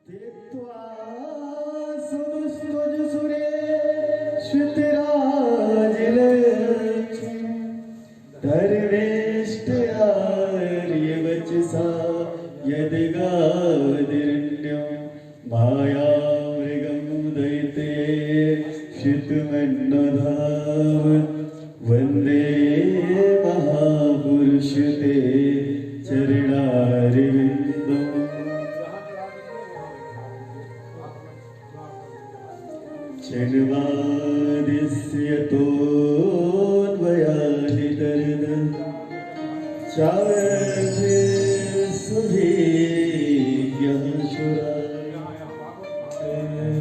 त्यक्त्वा सुदुस्तुजसुरे श्रुतिराजिलक्ष्मीं धर्मेष्टयार्यवचसा यद्गादिरण्यं मायामृगं दयिते श्रुतमन्नधावन् वन्दे महापुरुषते चरणारविन्दम् चन्वादिस्यतोऽन्वयादितर्द चावते सुधीयः शुरा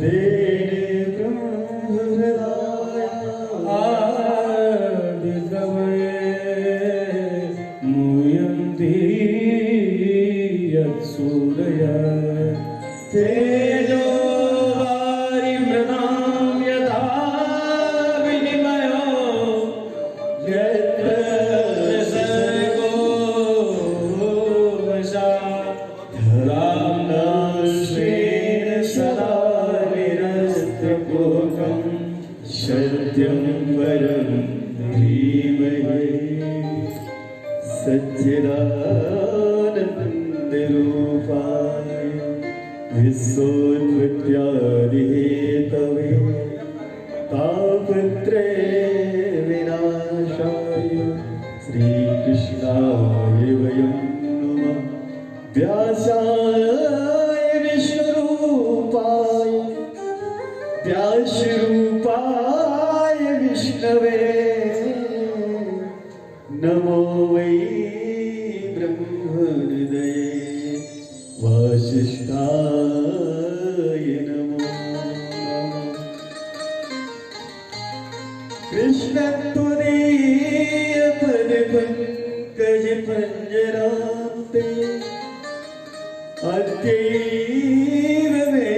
तेने ब्रह्महृदाय आदिकवये मुयन्ति यत्सूरया तेजो सत्यं वरं धीमहि सच्चिदानन्दरूपाय विश्वोत्पत्त्यादिहेतवे तापत्रये विनाशाय श्रीकृष्णाय वयं नमः व्यासाय विष्णुरूपाय व्यासरूपाय विष्णवे नमो वै ब्रह्महृदये वासिष्ठाय नमो कृष्ण त्वदीय पदपङ्कज पञ्जरान्ते अद्यैव मे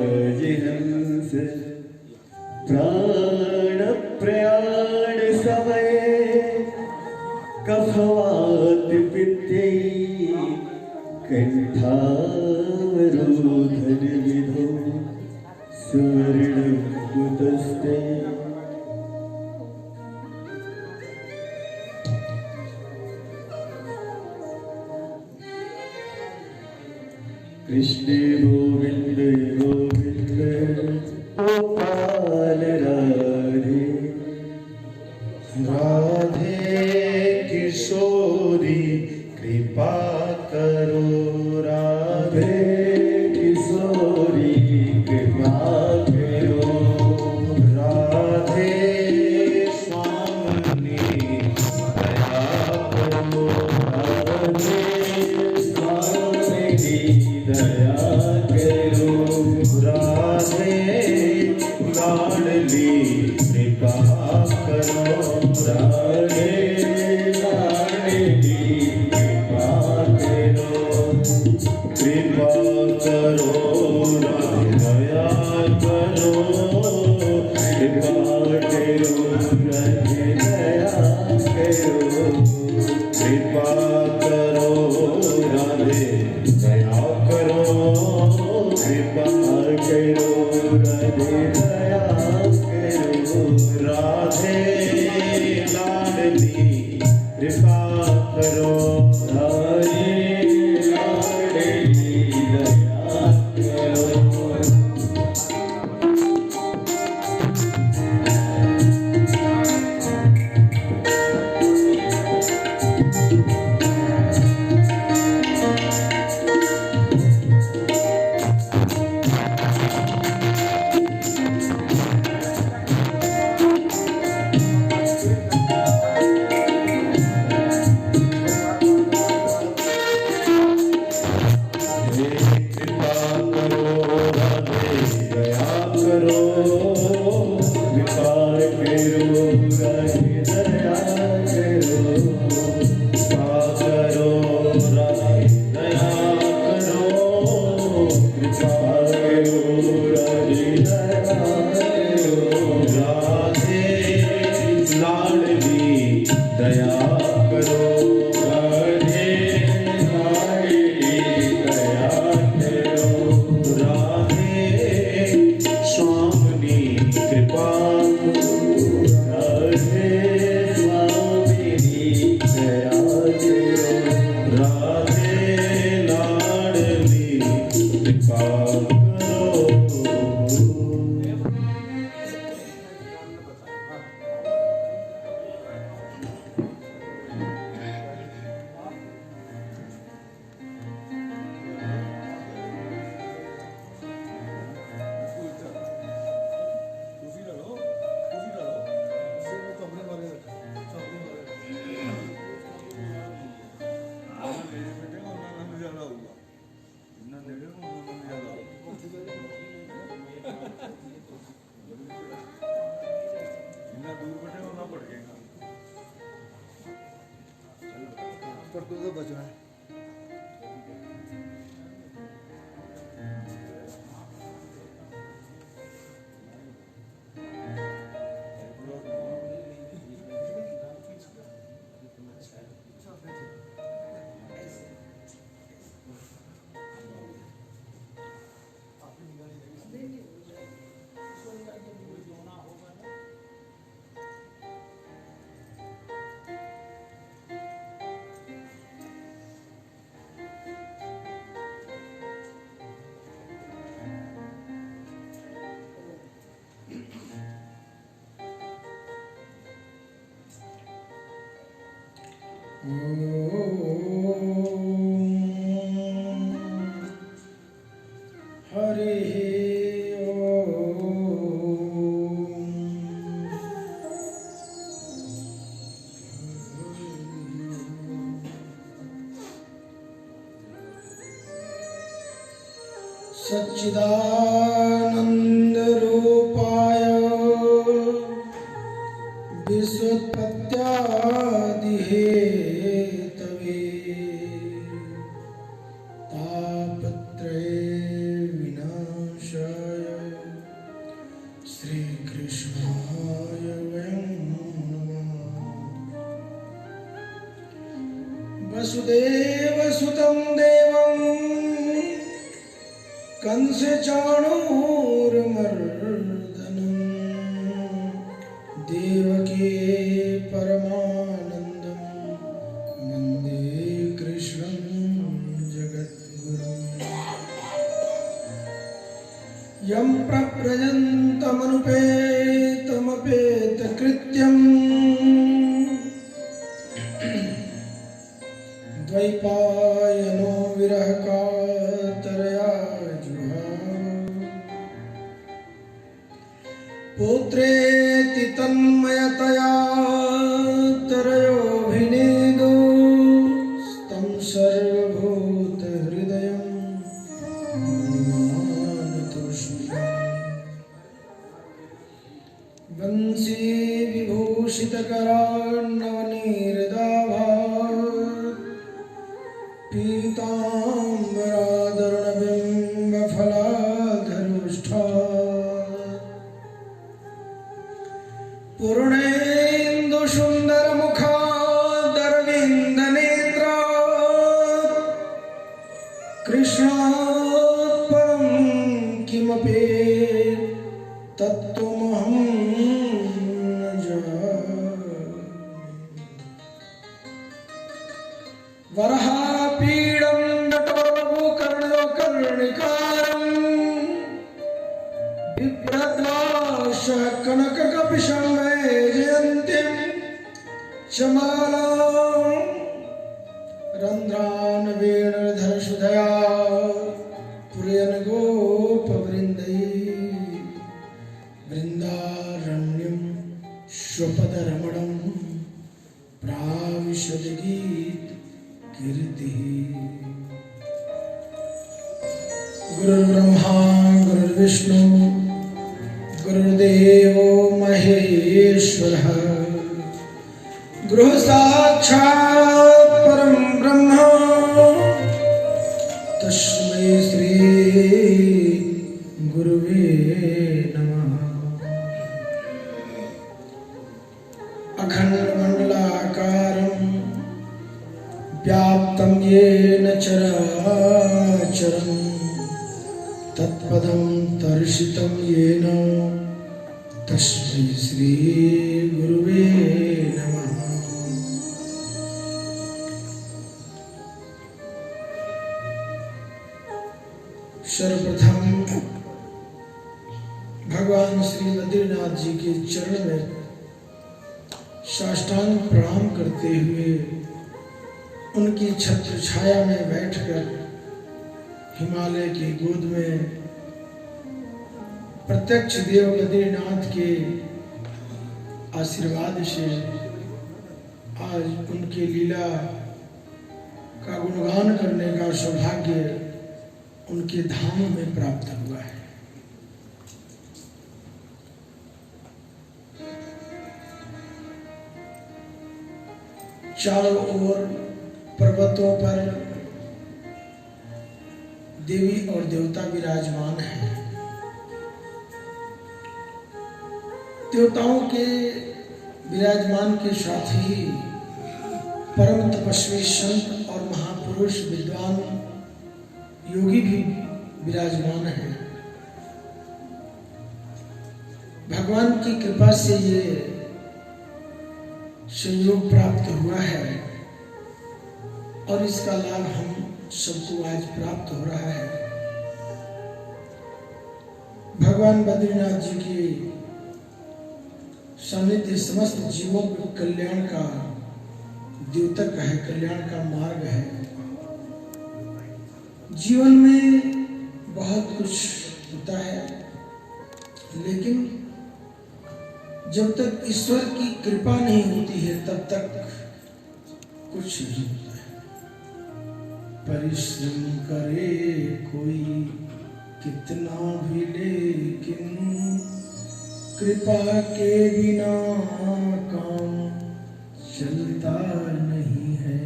नसिराजहंस प्राणप्रयाण समये कफवात पित्ते कंठावरोधन विधो स्वर्णं कुतस्ते कृष्णे गोविंद गोविंद गोपाल राधे राधे किशोरी कृपा करो राधे किशोरी कृपा करो राधे स्वामिनी दया करो राधे स्वामिनी दया करो राधे लाडली कृपा करो राधे लाडली कृपा करो कृपा करो राधे दया करो कृपा करो राधे दया करो कृपा करो राधे दया करो कृपा करो राधे दया करो राधे लाडली कृपा करो राधे लाडली दया करो दया करो राधे पर तू तो बच रहा है। सच्चिदानंद रूपाय विश्वोत्पत्त्यादि हेतवे तापत्रय विनाशाय श्रीकृष्णाय वयं नमः। वसुदेवसुतं देवं कंसचाणूरमर्दनं देवकी परमानन्दं वन्दे कृष्णं जगद्गुरुं। यं प्रव्रजन्तमनुपेतमपेतकृत्यं द्वैपायनो विरहकातरया पुत्रेति तन्मयतया तरयोभिनेदो स्तं सर्वभूतहृदयं नमामि। वंशी विभूषितकरान्नवनीरदाभा पीताम्बरादरुणबिम्बफलाधरुष्ठा पूर्णेन्दुसुन्दरमुखादरविन्दनेत्रा कृष्णात् परं किमपि तत्त्वमहं न जाने। वराहपीडं नटवरवपुकर्णकर्णिकारं बिभ्रद्वांसः कनककपिशं वैजयन्तीं चमालां रन्ध्रान् वेणुधरसुधया पुरयन्गोपवृन्दैः वृन्दारण्यं स्वपदरमणं प्राविशद्गीतकीर्तिः। गुरुर्ब्रह्मा गुरुर्विष्णु गुरुर्देवो महेश्वरः गुरुः साक्षात् परं ब्रह्म तस्मै श्री गुरुवे नमः। अखण्डमण्डलाकारं व्याप्तं येन चराचरं तत्पदं दर्शितं येन तस्मै श्री गुरुवे नमः। सर्वप्रथम भगवान श्री बद्रीनाथ जी के चरण में साष्टांग प्रणाम करते हुए उनकी छत्र छाया में बैठकर हिमालय की गोद में प्रत्यक्ष देव बद्रीनाथ के आशीर्वाद से आज उनके लीला का गुणगान करने का सौभाग्य उनके धाम में प्राप्त हुआ है। चारों ओर पर्वतों पर देवी और देवता विराजमान हैं। देवताओं के विराजमान के साथ ही परम तपस्वी संत और महापुरुष विद्वान योगी भी विराजमान हैं। भगवान की कृपा से ये संयोग प्राप्त हुआ है और इसका लाभ हम सबको आज प्राप्त हो रहा है। भगवान बद्रीनाथ जी की सानिध्य समस्त जीवों के कल्याण का द्योतक है, कल्याण का मार्ग है। जीवन में बहुत कुछ होता है, लेकिन जब तक ईश्वर की कृपा नहीं होती है तब तक कुछ नहीं होता है। परिश्रम करे कोई कितना भी, लेकिन कृपा के बिना काम चलता नहीं है।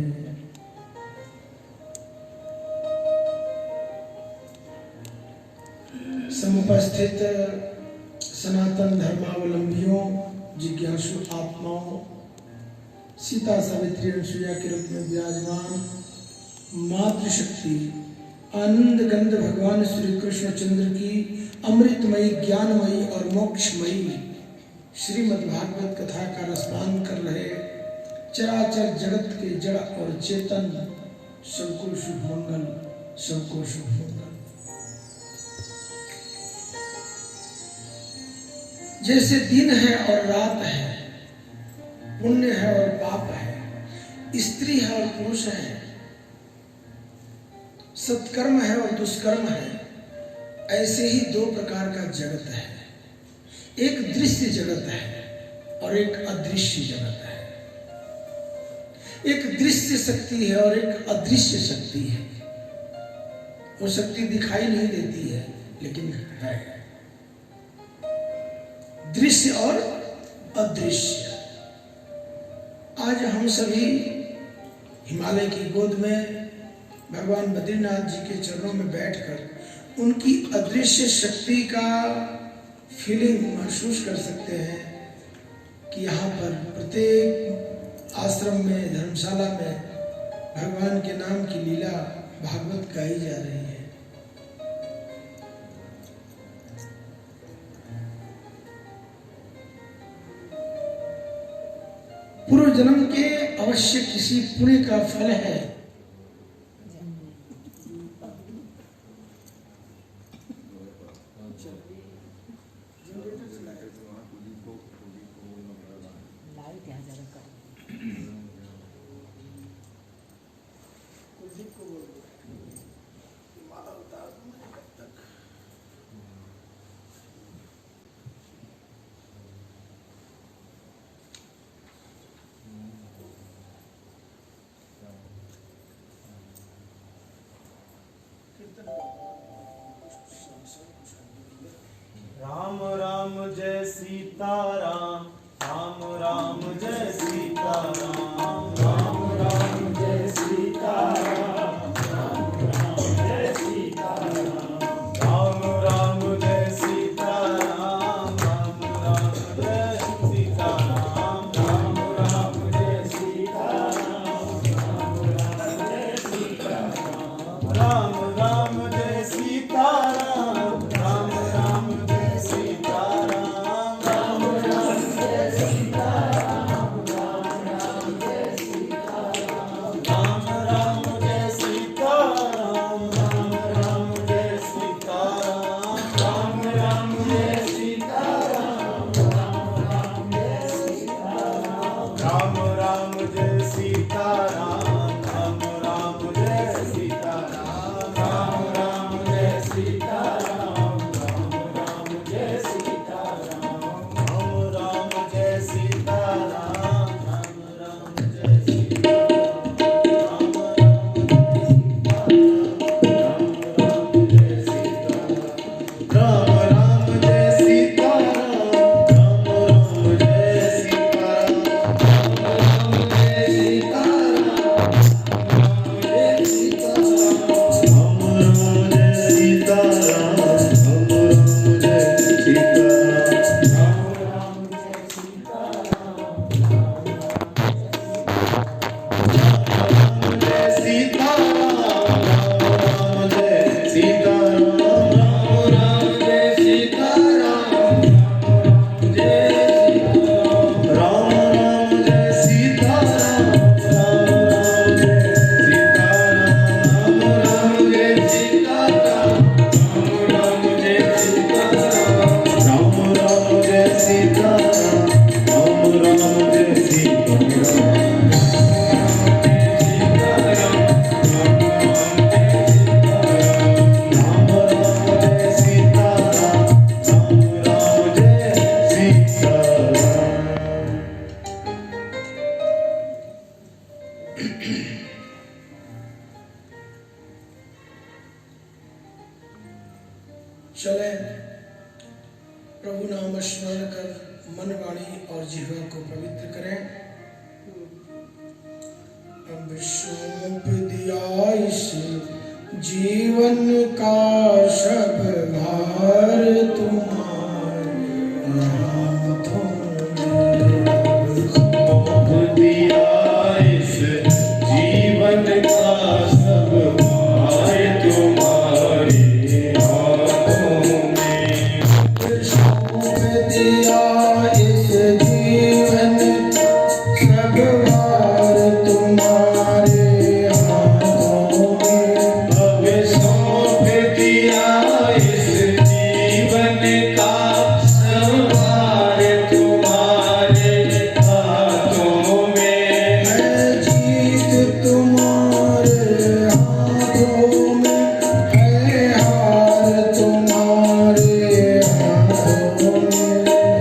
समुपस्थित सनातन धर्मावलंबियों, जिज्ञासु आत्माओं, सीता सावित्री अनुसुईया के रूप में विराजमान मातृशक्ति आनंद गंध भगवान श्री कृष्ण चंद्र की अमृतमयी, ज्ञानमयी और मोक्षमयी श्रीमद् भागवत कथा का रसपान कर रहे चराचर जगत के जड़ और चेतन, सबको शुभ मंगल, सबको शुभ मंगल। जैसे दिन है और रात है, पुण्य है और पाप है, स्त्री है और पुरुष है, सत्कर्म है और दुष्कर्म है, ऐसे ही दो प्रकार का जगत है। एक दृश्य जगत है और एक अदृश्य जगत है। एक दृश्य शक्ति है और एक अदृश्य शक्ति है। वो शक्ति दिखाई नहीं देती है, लेकिन है। दृश्य और अदृश्य। आज हम सभी हिमालय की गोद में भगवान बद्रीनाथ जी के चरणों में बैठकर उनकी अदृश्य शक्ति का फीलिंग महसूस कर सकते हैं कि यहाँ पर प्रत्येक आश्रम में, धर्मशाला में भगवान के नाम की लीला भागवत गाई जा रही है। पूर्व जन्म के अवश्य किसी पुण्य का फल है। राम राम जय सीताराम, राम राम जय सीताराम, राम राम जय सीताराम, राम राम जय सीताराम, राम राम जय सीताराम, राम राम जय सीताराम, राम राम जय सीताराम, राम राम जय सीताराम, राम राम जय सीताराम, राम राम जय सीताराम, राम चले प्रभु नाम स्मरण कर मन वाणी और जिह्वा को पवित्र करें। अब सौंप दिया इस जीवन का सब भार तुम्हारे हाथों में। सौंप दिया इस जीवन का सब भार तुम्हारे हाथों में। सौंप दिया इस जीवन सब भार तुम्हारे हाथों में। अब सौंप दिया इस जीवन का सब भार तुम्हारे हाथों में। है जीत तुम्हारे हाथों में, है हार तुम्हारे हाथों में।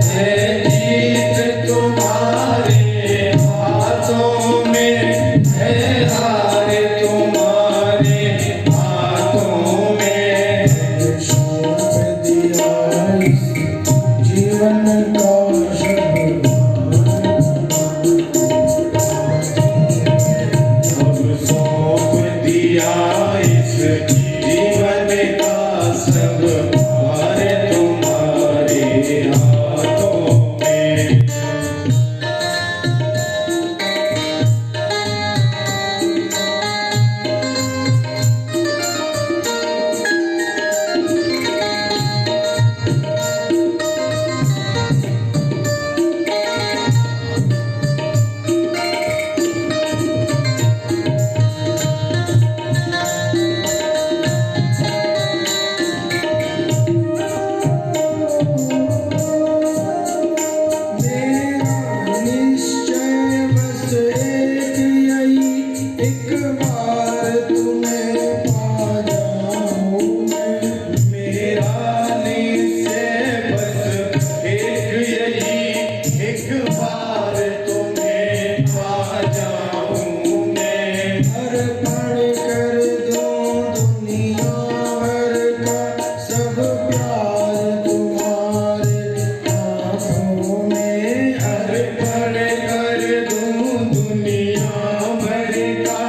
है जीत तुम्हारे हाथों में, है हार तुम्हारे हाथों में। सौंप दिया इस जीवन का सब अब सौंप दिया इस जीवन का सब भार तुम्हारे हाथों में। मेरा निश्चय बस एक यही, एक बार तुम्हें पा जाऊं मैं। मेरा निश्चय बस एक यही, एक बार तुम्हें पा जाऊं मैं। अर्पण कर दूं दुनिया भर का सब प्यार तुम्हारे हाथों में। अर्पण कर दूं दुनिया भर का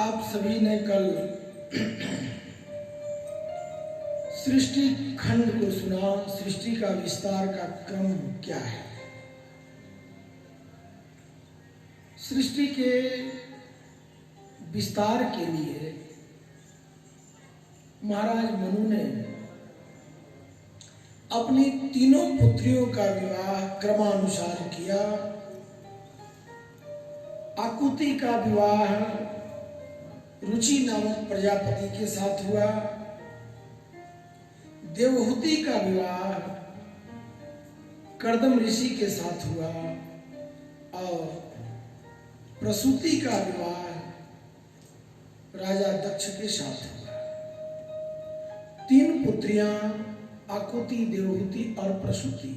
आप सभी ने कल सृष्टि खंड को सुना। सृष्टि का विस्तार का क्रम क्या है? सृष्टि के विस्तार के लिए महाराज मनु ने अपनी तीनों पुत्रियों का विवाह क्रमानुसार किया। आकुति का विवाह रुचि नामक प्रजापति के साथ हुआ। देवहूति का विवाह कर्दम ऋषि के साथ हुआ और प्रसूति का विवाह राजा दक्ष के साथ हुआ। तीन पुत्रियां आकुति, देवहूति और प्रसूति,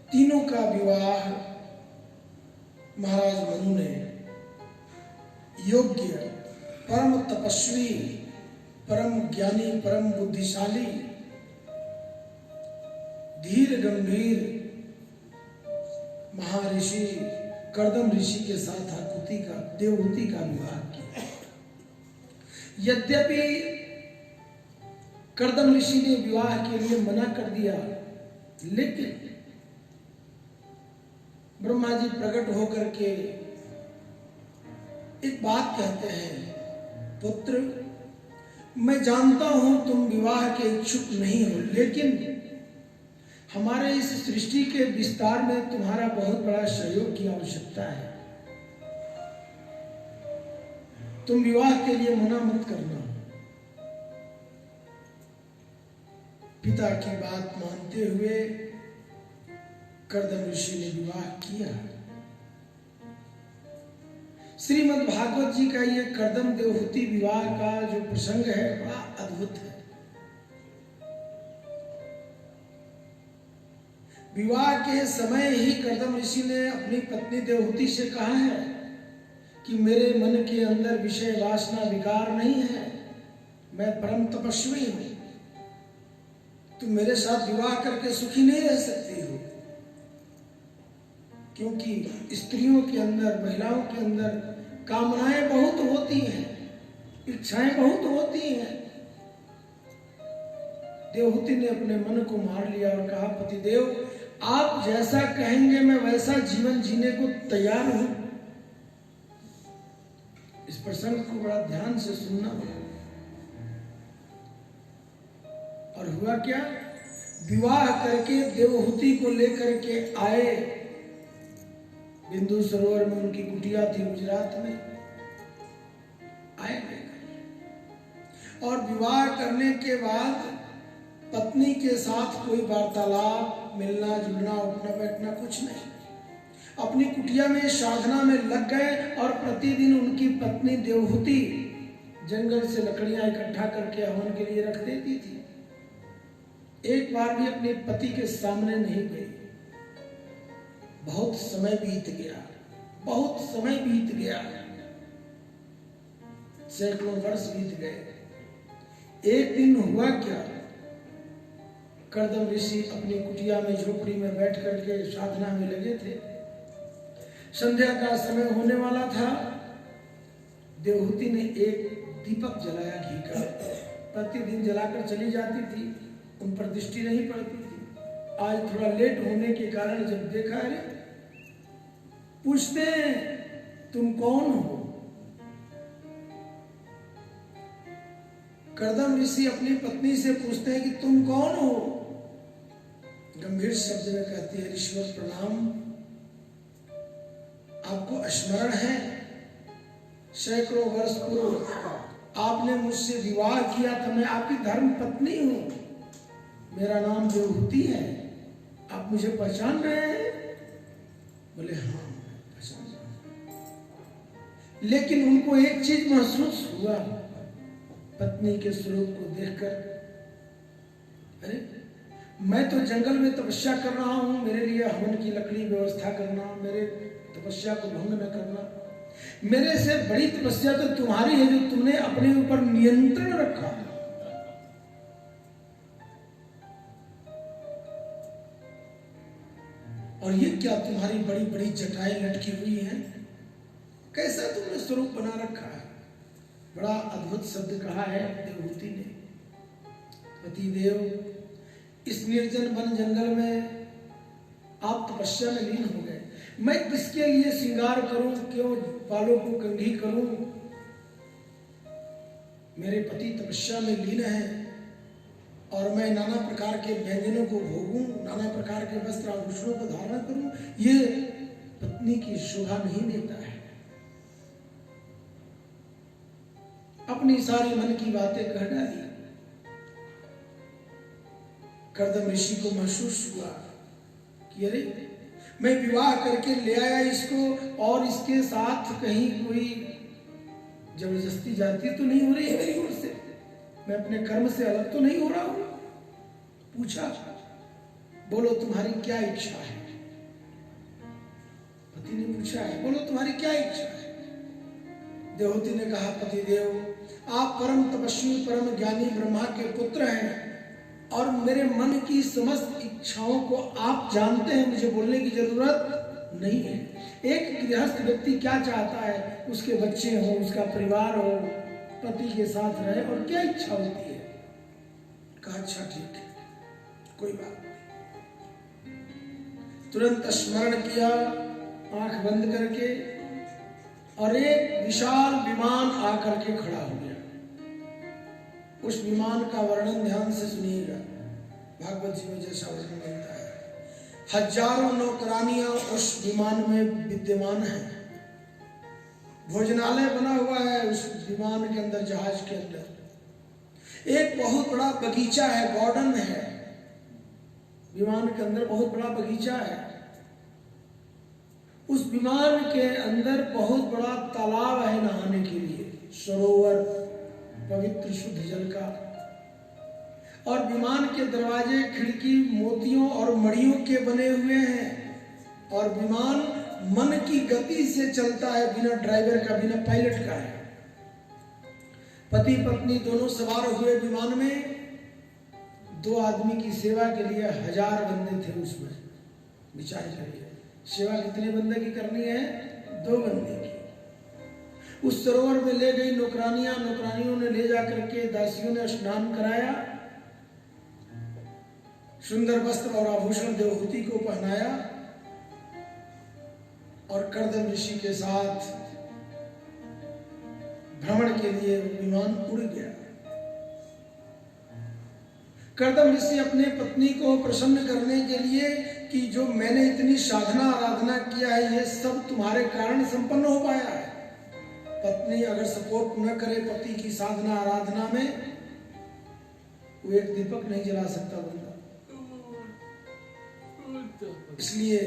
तीनों का विवाह महाराज मनु ने योग्य, परम तपस्वी, परम ज्ञानी, परम बुद्धिशाली, धीर गंभीर महर्षि कर्दम ऋषि के साथ आकुति का, देवहूति का विवाह किया। यद्यपि कर्दम ऋषि ने विवाह के लिए मना कर दिया, लेकिन ब्रह्मा जी प्रकट होकर के एक बात कहते हैं, पुत्र मैं जानता हूं तुम विवाह के इच्छुक नहीं हो, लेकिन हमारे इस सृष्टि के विस्तार में तुम्हारा बहुत बड़ा सहयोग की आवश्यकता है। तुम विवाह के लिए मना मत करना। पिता की बात मानते हुए कर्दम ऋषि ने विवाह किया। श्रीमद् भागवत जी का यह कर्दम देवहूति विवाह का जो प्रसंग है बड़ा अद्भुत है। विवाह के समय ही कर्दम ऋषि ने अपनी पत्नी देवहूति से कहा है कि मेरे मन के अंदर विषय वासना विकार नहीं है, मैं परम तपस्वी हूं, तुम मेरे साथ विवाह करके सुखी नहीं रह सकती हो। क्योंकि स्त्रियों के अंदर, महिलाओं के अंदर कामनाएं बहुत होती हैं, इच्छाएं बहुत होती हैं। देवहूति ने अपने मन को मार लिया और कहा, पतिदेव आप जैसा कहेंगे मैं वैसा जीवन जीने को तैयार हूं। इस प्रसंग को बड़ा ध्यान से सुनना। और हुआ क्या? विवाह करके देवहूति को लेकर के आए। बिंदु सरोवर में उनकी कुटिया थी गुजरात में, आए और विवाह करने के बाद पत्नी के साथ कोई वार्तालाप, मिलना जुलना, उठना बैठना कुछ नहीं। अपनी कुटिया में साधना में लग गए और प्रतिदिन उनकी पत्नी देवहूति जंगल से लकड़ियां इकट्ठा करके हवन के लिए रख देती थी। एक बार भी अपने पति के सामने नहीं गई। बहुत समय बीत गया, बहुत समय बीत गया, सैकड़ों वर्ष बीत गए। एक दिन हुआ क्या? कर्दम ऋषि अपनी कुटिया में, झोपड़ी में बैठ करके साधना में लगे थे। संध्या का समय होने वाला था। देवहूति ने एक दीपक जलाया घी का, प्रतिदिन जलाकर चली जाती थी, उन पर दृष्टि नहीं पड़ती थी। आज थोड़ा लेट होने के कारण जब देखा, अरे पूछते हैं तुम कौन हो? कर्दम ऋषि अपनी पत्नी से पूछते हैं कि तुम कौन हो? गंभीर शब्द में कहती है, ईश्वर प्रणाम, आपको स्मरण है सैकड़ों वर्ष पूर्व आपने मुझसे विवाह किया था, मैं आपकी धर्म पत्नी हूं, मेरा नाम देवहूति है, आप मुझे पहचान रहे हैं? बोले हाँ पहचान रहे। लेकिन उनको एक चीज महसूस हुआ पत्नी के स्वरूप को देखकर, अरे मैं तो जंगल में तपस्या कर रहा हूं, मेरे लिए हवन की लकड़ी व्यवस्था करना, मेरे तपस्या को भंग न करना, मेरे से बड़ी तपस्या तो तुम्हारी है जो तुमने अपने ऊपर नियंत्रण रखा। और ये क्या तुम्हारी बड़ी बड़ी जटाएं लटकी हुई हैं? कैसा तुमने स्वरूप बना रखा है? बड़ा अद्भुत शब्द कहा है देवहूति ने। पति देव, इस निर्जन वन जंगल में आप तपस्या में लीन हो गए, मैं किसके लिए श्रृंगार करूं, क्यों बालों को कंघी करूं? मेरे पति तपस्या में लीन हैं और मैं नाना प्रकार के व्यंजनों को भोगूं, नाना प्रकार के वस्त्र आभूषणों को धारण करूं, ये पत्नी की शोभा नहीं देता है। अपनी सारी मन की बातें कह डाली। कर्दम ऋषि को महसूस हुआ कि अरे मैं विवाह करके ले आया इसको और इसके साथ कहीं कोई जबरदस्ती जाती तो नहीं हो रही है मेरी ओर से, मैं अपने कर्म से अलग तो नहीं हो रहा हूं। पूछा, बोलो तुम्हारी क्या इच्छा है? पति ने पूछा है, बोलो तुम्हारी क्या इच्छा है? देवहूति ने कहा, पति देव, आप परम तपस्वी परम ज्ञानी ब्रह्मा के पुत्र हैं और मेरे मन की समस्त इच्छाओं को आप जानते हैं, मुझे बोलने की जरूरत नहीं है। एक गृहस्थ व्यक्ति क्या चाहता है? उसके बच्चे हो, उसका परिवार हो, पति के साथ रहे, और क्या इच्छा होती है? कहा अच्छा ठीक है, कोई बात नहीं। तुरंत स्मरण किया आंख बंद करके और एक विशाल विमान आकर के खड़ा हो गया। उस विमान का वर्णन ध्यान से सुनिएगा, भागवत जी में जैसा वर्णन मिलता है। हजारों नौकरानियां उस विमान में विद्यमान हैं। भोजनालय बना हुआ है उस विमान के अंदर, जहाज के अंदर। एक बहुत बड़ा बगीचा है, गार्डन है विमान के अंदर, बहुत बड़ा बगीचा है। उस विमान के अंदर बहुत बड़ा तालाब है नहाने के लिए, सरोवर, पवित्र शुद्ध जल का। और विमान के दरवाजे खिड़की मोतियों और मणियों के बने हुए हैं और विमान मन की गति से चलता है, बिना ड्राइवर का, बिना पायलट का है। पति पत्नी दोनों सवार हुए विमान में। 2 आदमी की सेवा के लिए 1000 बंदे थे उसमें। विचार करिए, सेवा कितने बंदे की करनी है? 2 बंदे की। उस सरोवर में ले गई नौकरानियां, नौकरानियों ने ले जाकर के दासियों ने स्नान कराया, सुंदर वस्त्र और आभूषण देवहूति को पहनाया और कर्दम ऋषि के साथ भ्रमण के लिए विमान उड़ गया। कर्दम ऋषि अपने पत्नी को प्रसन्न करने के लिए कि जो मैंने इतनी साधना आराधना किया है, ये सब तुम्हारे कारण संपन्न हो पाया है। पत्नी अगर सपोर्ट न करे पति की साधना आराधना में, वो एक दीपक नहीं जला सकता बंदा। इसलिए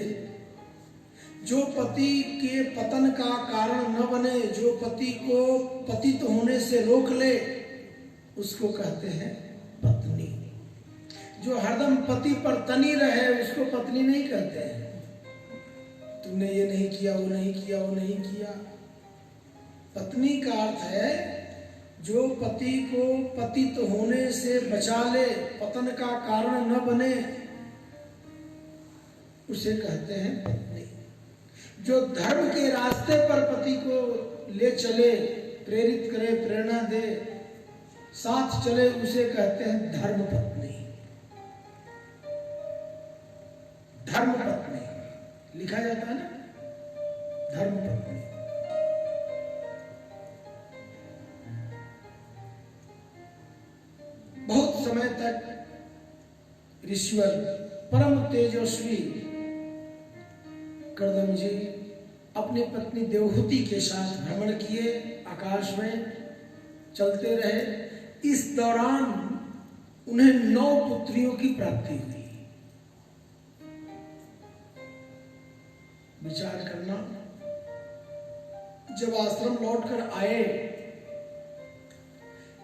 जो पति के पतन का कारण न बने, जो पति को पतित होने से रोक ले, उसको कहते हैं पत्नी। जो हरदम पति पर तनी रहे, उसको पत्नी नहीं कहते हैं। तुमने ये नहीं किया, वो नहीं किया, वो नहीं किया। पत्नी का अर्थ है जो पति को पतित होने से बचा ले, पतन का कारण न बने, उसे कहते हैं पत्नी। जो धर्म के रास्ते पर पति को ले चले, प्रेरित करे, प्रेरणा दे, साथ चले, उसे कहते हैं धर्म पत्नी। धर्म पत्नी लिखा जाता है ना, धर्म पत्नी। बहुत समय तक ऋषिवर परम तेजस्वी कर्दम जी अपनी पत्नी देवहूति के साथ भ्रमण किए, आकाश में चलते रहे। इस दौरान उन्हें 9 पुत्रियों की प्राप्ति हुई। विचार करना, जब आश्रम लौटकर आए,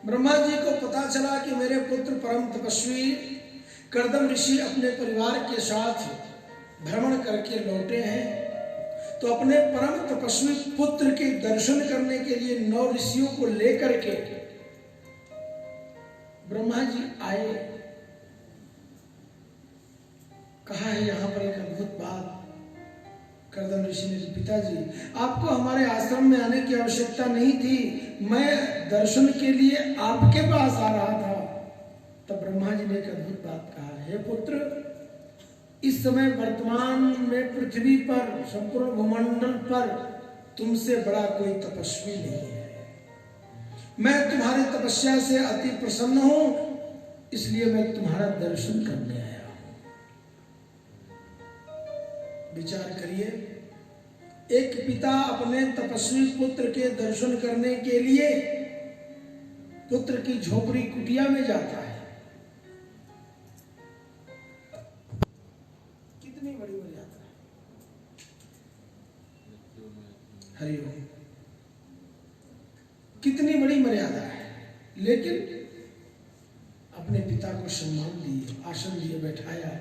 ब्रह्मा जी को पता चला कि मेरे पुत्र परम तपस्वी कर्दम ऋषि अपने परिवार के साथ भ्रमण करके लौटे हैं, तो अपने परम तपस्वी पुत्र के दर्शन करने के लिए 9 ऋषियों को लेकर के ब्रह्मा जी आए। कहा है यहां पर एक अद्भुत बात, करदम ऋषि ने, पिताजी आपको हमारे आश्रम में आने की आवश्यकता नहीं थी, मैं दर्शन के लिए आपके पास आ रहा था। तब ब्रह्मा जी ने एक अद्भुत बात कहा, हे पुत्र, इस समय वर्तमान में पृथ्वी पर, संपूर्ण भूमंडल पर तुमसे बड़ा कोई तपस्वी नहीं है। मैं तुम्हारी तपस्या से अति प्रसन्न हूं, इसलिए मैं तुम्हारा दर्शन करने आया हूं। विचार करिए, एक पिता अपने तपस्वी पुत्र के दर्शन करने के लिए पुत्र की झोपड़ी कुटिया में जाता है। कितनी बड़ी मर्यादा है। हरिओम, कितनी बड़ी मर्यादा है। लेकिन अपने पिता को सम्मान दिए, आसन दिए, बैठाया,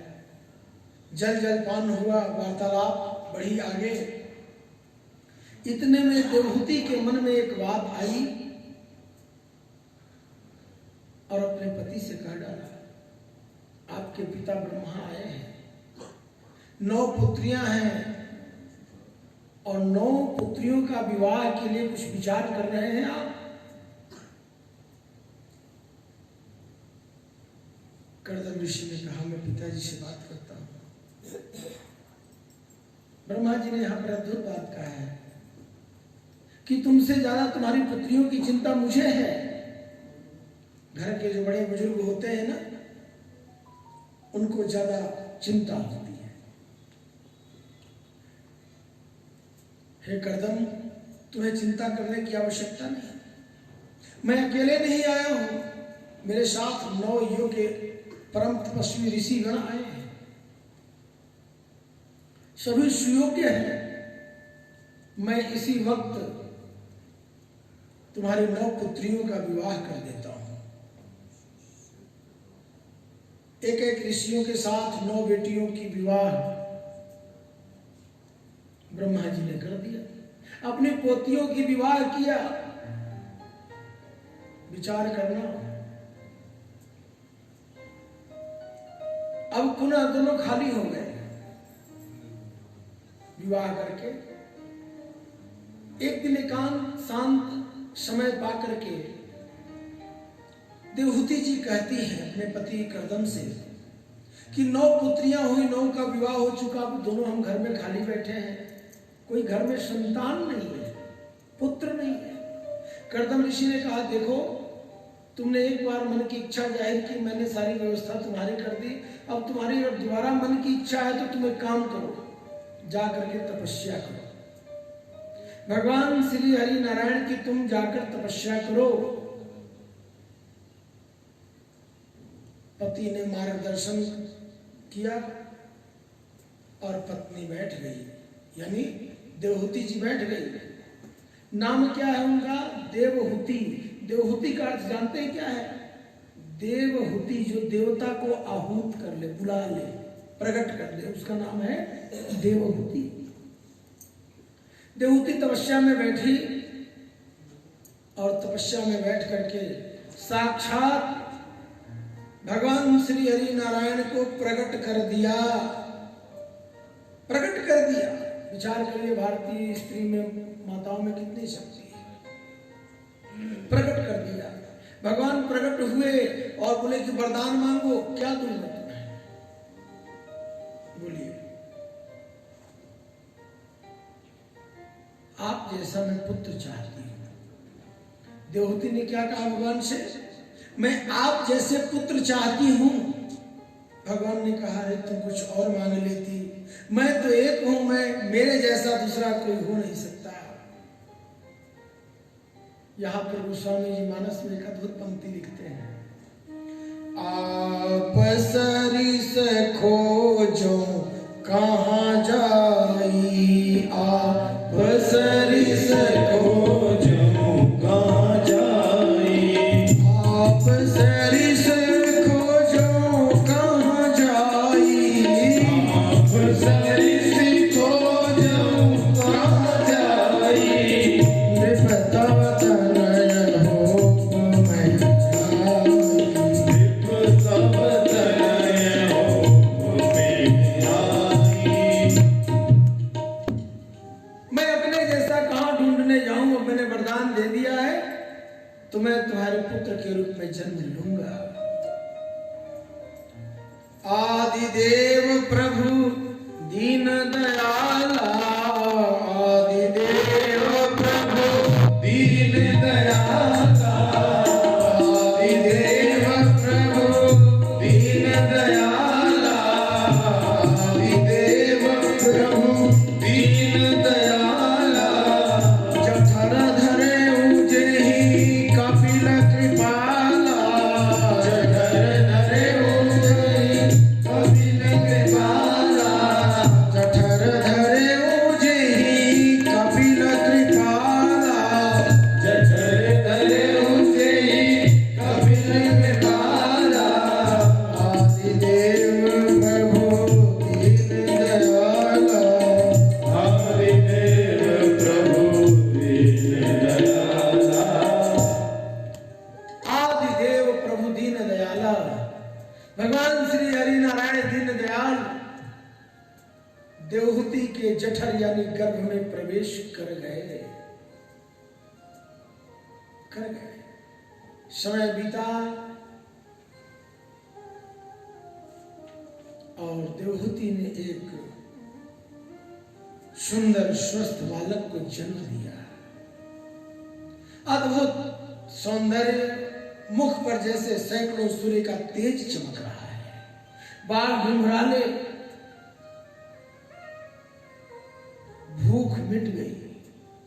जल जलपान हुआ, वार्तालाप बढ़ी आगे। इतने में देवहूति के मन में एक बात आई और अपने पति से कह डाला, आपके पिता ब्रह्मा आए हैं, 9 पुत्रियां हैं और 9 पुत्रियों का विवाह के लिए कुछ विचार कर रहे हैं आप। करदम ऋषि ने कहा, मैं पिताजी से बात करता हूं। ब्रह्मा जी ने यहां पर अद्भुत बात कहा है कि तुमसे ज्यादा तुम्हारी पुत्रियों की चिंता मुझे है। घर के जो बड़े बुजुर्ग होते हैं ना, उनको ज्यादा चिंता होती है। हे करदम, तुम्हें चिंता करने की आवश्यकता नहीं। मैं अकेले नहीं आया हूं, मेरे साथ 9 योग्य परम तपस्वी ऋषि गण आए हैं, सभी सुयोग्य हैं। मैं इसी वक्त तुम्हारी 9 पुत्रियों का विवाह कर देता हूं। एक ऋषियों के साथ 9 बेटियों की विवाह ब्रह्मा जी ने कर दिया। अपनी पोतियों की विवाह किया। विचार करना, अब पुनः दोनों खाली हो गए। विवाह करके एक दिन एकांत शांत समय पाकर के देवहूति जी कहती है अपने पति करदम से कि 9 पुत्रियां हुई, 9 का विवाह हो चुका, अब दोनों हम घर में खाली बैठे हैं, कोई घर में संतान नहीं है, पुत्र नहीं है। करदम ऋषि ने कहा, देखो तुमने एक बार मन की इच्छा जाहिर की, मैंने सारी व्यवस्था तुम्हारी कर दी, अब तुम्हारी अगर दोबारा मन की इच्छा है तो तुम एक काम करो, जाकर के तपस्या करो। भगवान श्री हरि नारायण की तुम जाकर तपस्या करो। पति ने मार्गदर्शन किया और पत्नी बैठ गई, यानी देवहूति जी बैठ गई। नाम क्या है उनका? देवहूति। देवहूति का अर्थ जानते हैं क्या है? देवहूति, जो देवता को आहूत कर ले, बुला ले, प्रकट कर ले, उसका नाम है देवहूति। देवहूति तपस्या में बैठी और तपस्या में बैठ करके साक्षात भगवान श्री हरि नारायण को प्रकट कर दिया। प्रकट कर दिया। विचार करिए, भारतीय स्त्री में, माताओं में कितनी शक्ति है। प्रकट कर दिया। भगवान प्रकट हुए और बोले कि वरदान मांगो, क्या दूंगा तुम्हें? बोलिए। आप जैसा मैं पुत्र चाहती हूं। देवहूति ने क्या कहा भगवान से? मैं आप जैसे पुत्र चाहती हूं। भगवान ने कहा है तुम कुछ और मांग लेती, मैं तो एक हूं, मैं, मेरे जैसा दूसरा कोई हो नहीं सकता। यहां पर गोस्वामी जी मानस में एक अद्भुत पंक्ति लिखते हैं, आप सरिस खोजो कहां जाई, आप सरिस खोजो कहां जाई, आप सरिस खोजो कहां जाई, आप सरिस खोजो कहां जाई, विपतव तनय हो मैं जाई, विपतव तनय हो मैं जाई। दे दिया है तो मैं तुम्हारे पुत्र के रूप में जन्म लूंगा। आदिदेव प्रभु दीन दयाला, आदिदेव प्रभु दीन दयाला, आदिदेव प्रभु दीन दयाला, आदिदेव प्रभु दीन दयाला। जठर धरे उजही कपिल कृपाला, जठर धरे उजही कपिल कृपाला, जठर धरे उजही कपिल कृपाला। जठर धरे उजही कपिल कृपाला। आदिदेव प्रभु दीन दयाला, आदिदेव प्रभु दीन दयाला। आदिदेव प्रभु दीन दयाला। भगवान श्री हरि नारायण दीन दयाल देवहूति के जठर यानी गर्भ में प्रवेश कर गए। समय बीता और देवहूति ने एक सुंदर स्वस्थ बालक को जन्म दिया। अद्भुत सौंदर्य, मुख पर जैसे सैकड़ों सूर्य का तेज चमक रहा है, बाल घुंघराले, भूख मिट गई,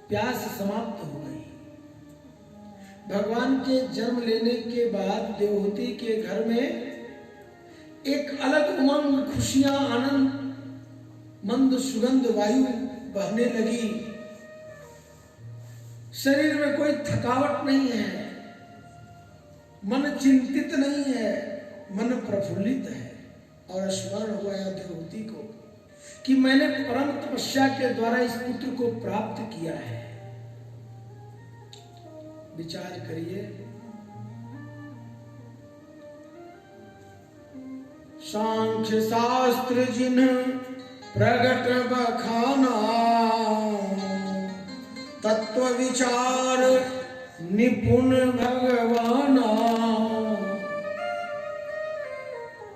प्यास समाप्त हो गई। भगवान के जन्म लेने के बाद देवहूति के घर में एक अलग उमंग, खुशियां, आनंद, मंद सुगंध वायु बहने लगी। शरीर में कोई थकावट नहीं है, मन चिंतित नहीं है, मन प्रफुल्लित है। और स्मरण हुआ देवहूति को कि मैंने परम तपस्या के द्वारा इस पुत्र को प्राप्त किया है। विचार करिए, सांख्य शास्त्र जिन प्रगट बखाना, तत्व विचार निपुण भगवाना।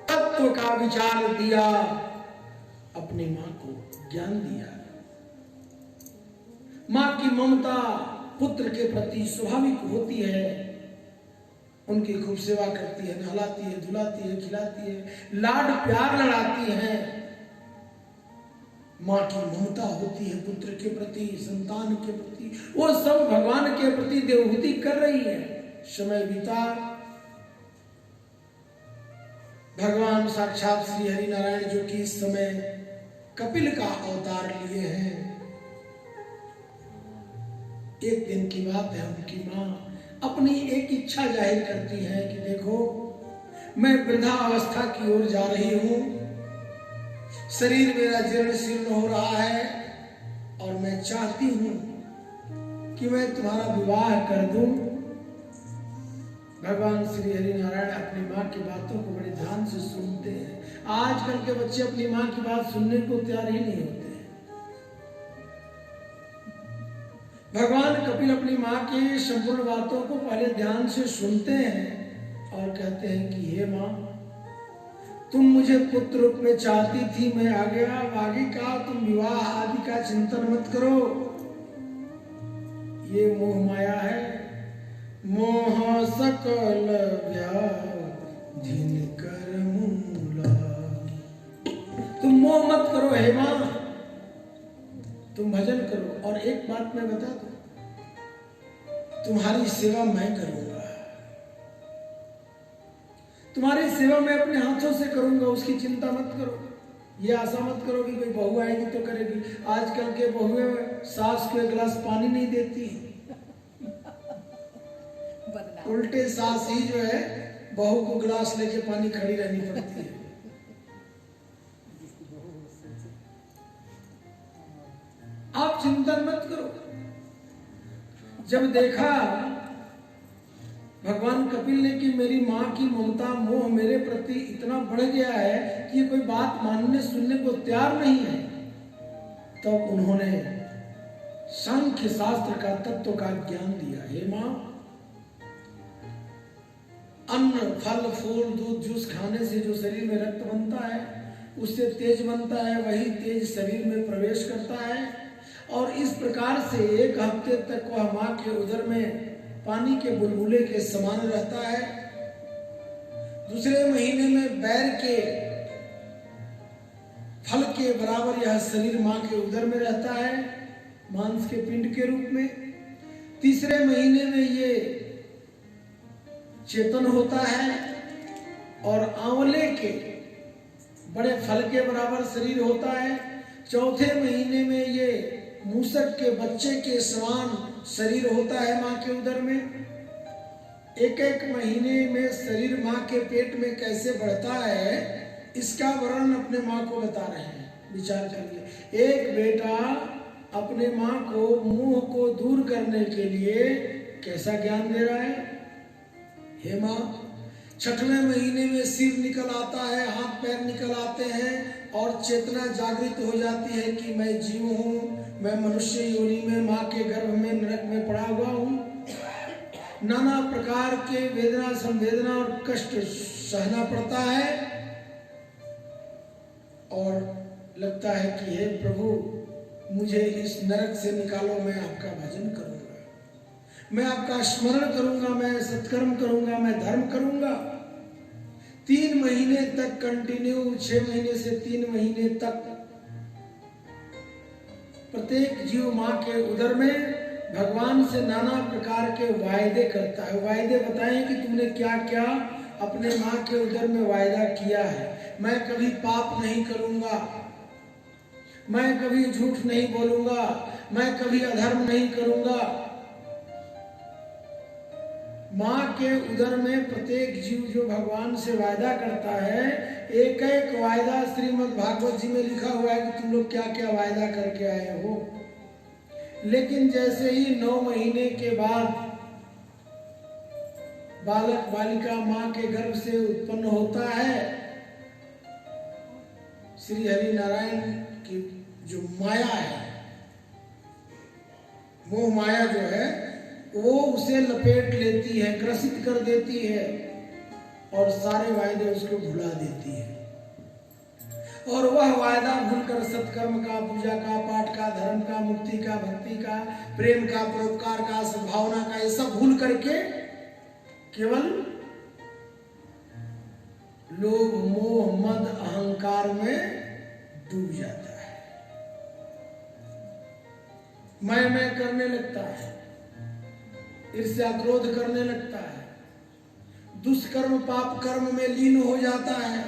तत्व का विचार दिया, अपनी मां को ज्ञान दिया। मां की ममता पुत्र के प्रति स्वाभाविक होती है, उनकी खूब सेवा करती है, नहलाती है, धुलाती है, खिलाती है, लाड प्यार लड़ाती है। मां की ममता होती है पुत्र के प्रति, संतान के प्रति, वो सब भगवान के प्रति देवहूति कर रही है। समय बीता, भगवान साक्षात श्री हरि नारायण जो कि इस समय कपिल का अवतार लिए हैं। एक दिन की बात है, उनकी मां अपनी एक इच्छा जाहिर करती है कि देखो, मैं वृद्धावस्था की ओर जा रही हूं, शरीर मेरा जीर्ण शीर्ण हो रहा है और मैं चाहती हूं कि मैं तुम्हारा विवाह कर दूं। भगवान श्री हरि नारायण अपनी मां की बातों को बड़े ध्यान से सुनते हैं। आजकल के बच्चे अपनी मां की बात सुनने को तैयार ही नहीं होते। भगवान कपिल अपनी मां की संपूर्ण बातों को पहले ध्यान से सुनते हैं और कहते हैं कि हे मां, तुम मुझे पुत्र रूप में चाहती थी, मैं आ गया। आगे का तुम विवाह आदि का चिंतन मत करो, ये मोह माया है। मोह सकल व्याधिन कर मूला। तुम मोह मत करो हे मां, तुम भजन करो। और एक बात मैं बता दूं, तुम्हारी सेवा मैं करूंगा, तुम्हारी सेवा मैं अपने हाथों से करूंगा, उसकी चिंता मत करो। ये आशा मत करो कि कोई बहू आएगी तो करेगी। आजकल के बहुएं सास को एक गिलास पानी नहीं देती, उल्टे सास ही जो है बहू को गिलास लेके पानी खड़ी रहनी पड़ती है। आप चिंतन मत करो। जब देखा भगवान कपिल ने कि मेरी मां की ममता मोह मेरे प्रति इतना बढ़ गया है कि कोई बात मानने सुनने को तैयार नहीं है, तब उन्होंने सांख्य शास्त्र का तत्व का ज्ञान दिया। हे मां, अन्न फल फूल दूध जूस खाने से जो शरीर में रक्त बनता है, उससे तेज बनता है, वही तेज शरीर में प्रवेश करता है और इस प्रकार से 1 हफ्ते तक वह मां के उदर में पानी के बुलबुले के समान रहता है। दूसरे महीने में बैर के फल के बराबर यह शरीर मां के उदर में रहता है, मांस के पिंड के रूप में। तीसरे महीने में ये चेतन होता है और आंवले के बड़े फल के बराबर शरीर होता है। चौथे महीने में ये मूसक के बच्चे के समान शरीर होता है मां के उदर में। एक एक महीने में शरीर मां के पेट में कैसे बढ़ता है, इसका वर्णन अपने मां को बता रहे हैं। विचार करिए, एक बेटा अपने मां को मुंह को दूर करने के लिए कैसा ज्ञान दे रहा है। हे मां, 6वें महीने में सिर निकल आता है, हाथ पैर निकल आते हैं और चेतना जागृत हो जाती है कि मैं जीव हूं, मैं मनुष्य योनि में मां के गर्भ में नरक में पड़ा हुआ हूं। नाना प्रकार के वेदना संवेदना और कष्ट सहना पड़ता है और लगता है कि हे प्रभु, मुझे इस नरक से निकालो, मैं आपका भजन करूंगा, मैं आपका स्मरण करूंगा, मैं सत्कर्म करूंगा, मैं धर्म करूंगा। 3 महीने तक कंटिन्यू, 6 महीने से 3 महीने तक प्रत्येक जीव मां के उदर में भगवान से नाना प्रकार के वायदे करता है। वायदे बताएं कि तुमने क्या क्या अपने मां के उदर में वायदा किया है। मैं कभी पाप नहीं करूंगा, मैं कभी झूठ नहीं बोलूंगा, मैं कभी अधर्म नहीं करूंगा। मां के उदर में प्रत्येक जीव जो भगवान से वायदा करता है, एक एक वायदा श्रीमद् भागवत जी में लिखा हुआ है कि तुम लोग क्या क्या वायदा करके आए हो। लेकिन जैसे ही 9 महीने के बाद बालक बालिका मां के गर्भ से उत्पन्न होता है, श्री हरि नारायण की जो माया है, वो माया जो है वो उसे लपेट लेती है, ग्रसित कर देती है और सारे वायदे उसको भुला देती है और वह वायदा भूलकर सत्कर्म का, पूजा का, पाठ का, धर्म का, मुक्ति का, भक्ति का, प्रेम का, परोपकार का, सद्भावना का, ये सब भूल करके केवल लोभ मोह मद अहंकार में डूब जाता है। मैं करने लगता है, ईर्ष्या क्रोध करने लगता है, दुष्कर्म पाप कर्म में लीन हो जाता है,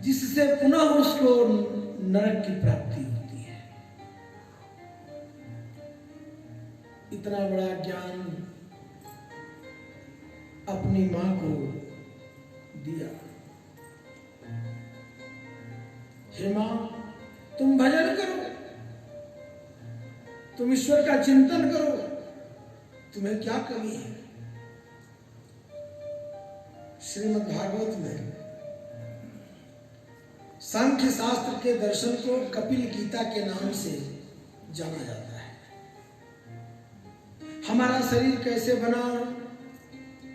जिससे पुनः उसको नरक की प्राप्ति होती है। इतना बड़ा ज्ञान अपनी मां को दिया। हे मां, तुम भजन करो, तुम ईश्वर का चिंतन करो, तुम्हें क्या कमी है। श्रीमद् भागवत में सांख्य शास्त्र के दर्शन को कपिल गीता के नाम से जाना जाता है। हमारा शरीर कैसे बना,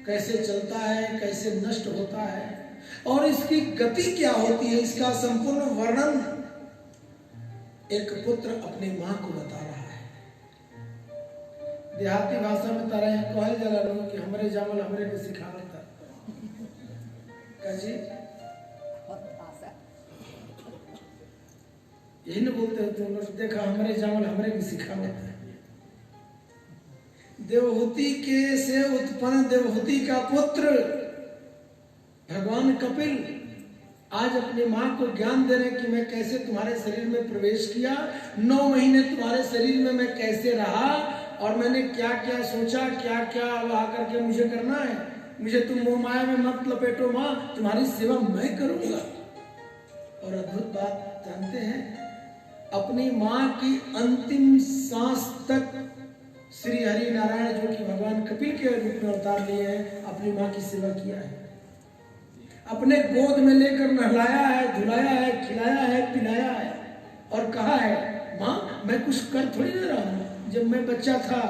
कैसे चलता है, कैसे नष्ट होता है और इसकी गति क्या होती है, इसका संपूर्ण वर्णन एक पुत्र अपनी मां को बता रहा है। देहाती भाषा में तारा है कहल जला लोग कि हमरे जामल हमरे को सिखावता जी, यही ना बोलते हैं तुम लोग, देखा हमारे जामल हमरे भी सिखावत है। देवहूति के से उत्पन्न देवहूति का पुत्र भगवान कपिल आज अपनी मां को ज्ञान दे रहे कि मैं कैसे तुम्हारे शरीर में प्रवेश किया, 9 महीने तुम्हारे शरीर में मैं कैसे रहा और मैंने क्या क्या सोचा, क्या क्या आकर के मुझे करना है। मुझे तुम मोह माया में मत लपेटो मां, तुम्हारी सेवा मैं करूंगा। और अद्भुत बात जानते हैं, अपनी मां की अंतिम सांस तक श्री हरि नारायण जो कि भगवान कपिल के रूप में अवतार लिए हैं, अपनी मां की सेवा किया है। अपने गोद में लेकर नहलाया है, धुलाया है, खिलाया है, पिलाया है और कहा है मां मैं कुछ कर थोड़ी ना रहा हूं, जब मैं बच्चा था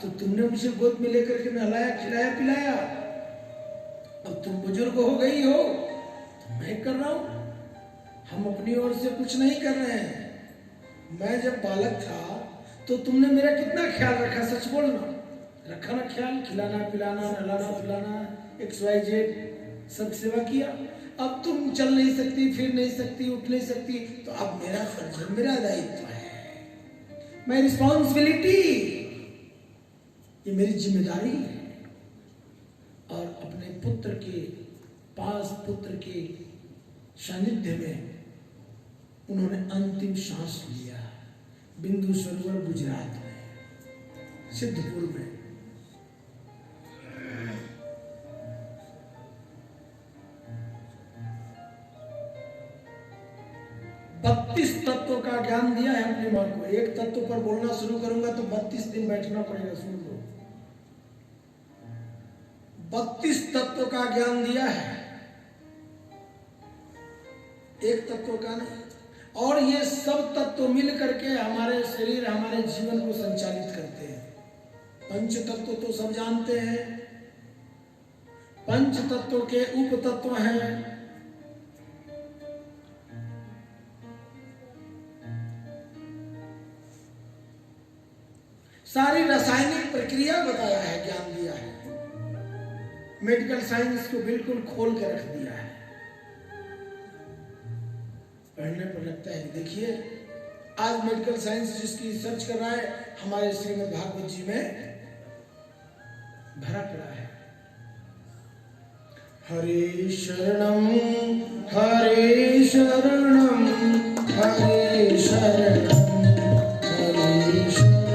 तो तुमने मुझे गोद में लेकर के नहलाया, खिलाया, पिलाया। अब तुम बुजुर्ग हो गई हो तो मैं कर रहा हूं। हम अपनी ओर से कुछ नहीं कर रहे हैं। मैं जब बालक था तो तुमने मेरा कितना ख्याल रखा, सच बोलना। रखा ना ख्याल, खिलाना, पिलाना, नहलाना, पिलाना, XYZ सब सेवा किया। अब तुम चल नहीं सकती, फिर नहीं सकती, उठ नहीं सकती, तो अब मेरा फर्ज है, मेरा दायित्व है, माय रिस्पॉन्सिबिलिटी, ये मेरी जिम्मेदारी है। और अपने पुत्र के पास, पुत्र के सानिध्य में उन्होंने अंतिम सांस लिया। बिंदु सरोवर गुजरात में, सिद्धपुर में। बत्तीस तत्वों का ज्ञान दिया है अपनी मां को। एक तत्व पर बोलना शुरू करूंगा तो 32 दिन बैठना पड़ेगा, सुन लो। 32 तत्वों का ज्ञान दिया है, एक तत्व का नहीं। और ये सब तत्व मिल करके हमारे शरीर, हमारे जीवन को संचालित करते हैं। पंच तत्व तो सब जानते हैं। पंच तत्वों के उप तत्व हैं सारी रासायनिक प्रक्रिया बताया है, ज्ञान दिया है। मेडिकल साइंस को बिल्कुल खोल के रख दिया है। पढ़ने पर लगता है कि देखिए आज मेडिकल साइंस जिसकी रिसर्च कर रहा है, हमारे श्रीमद् भागवत जी में भरा पड़ा है। हरे शरणम, हरे शरणम, हरे शरणम, हरे शरणम,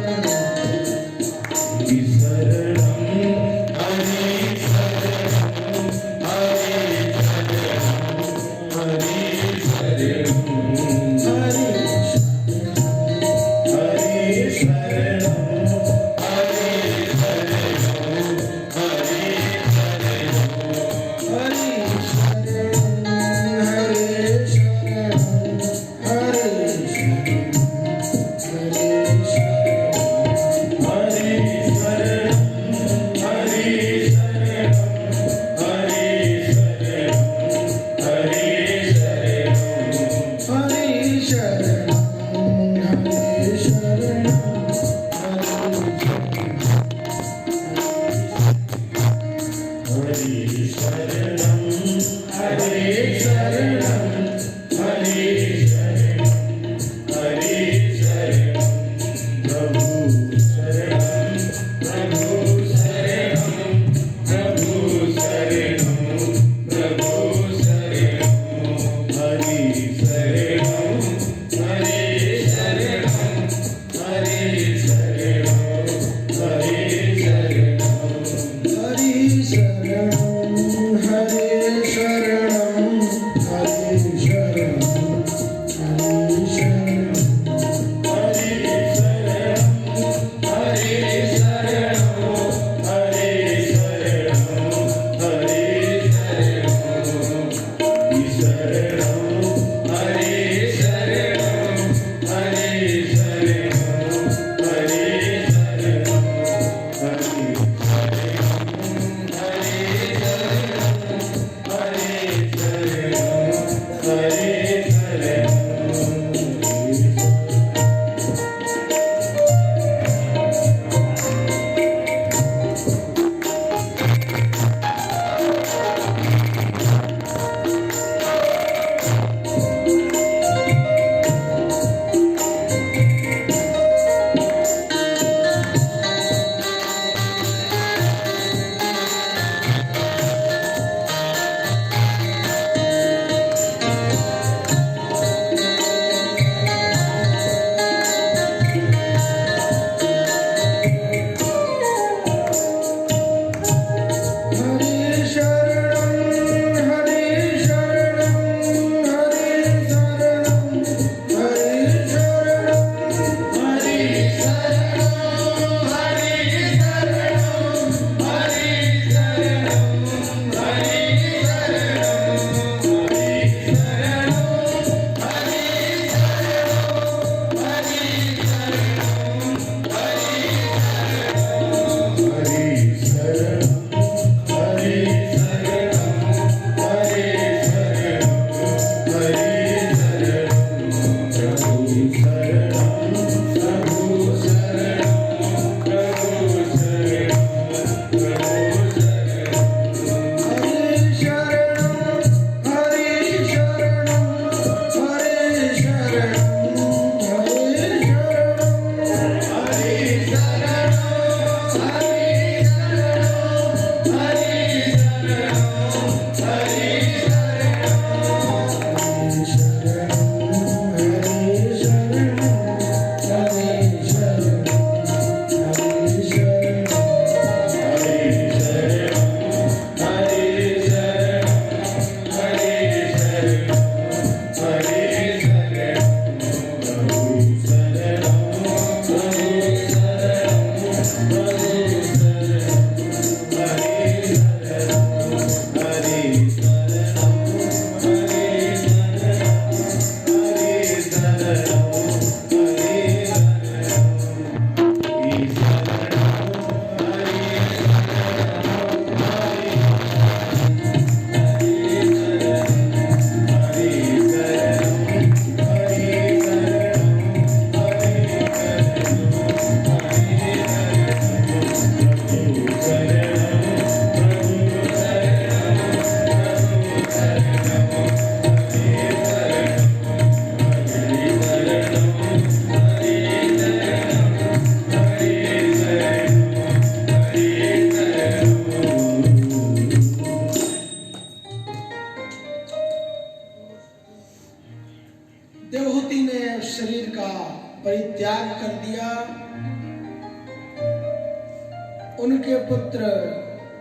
उनके पुत्र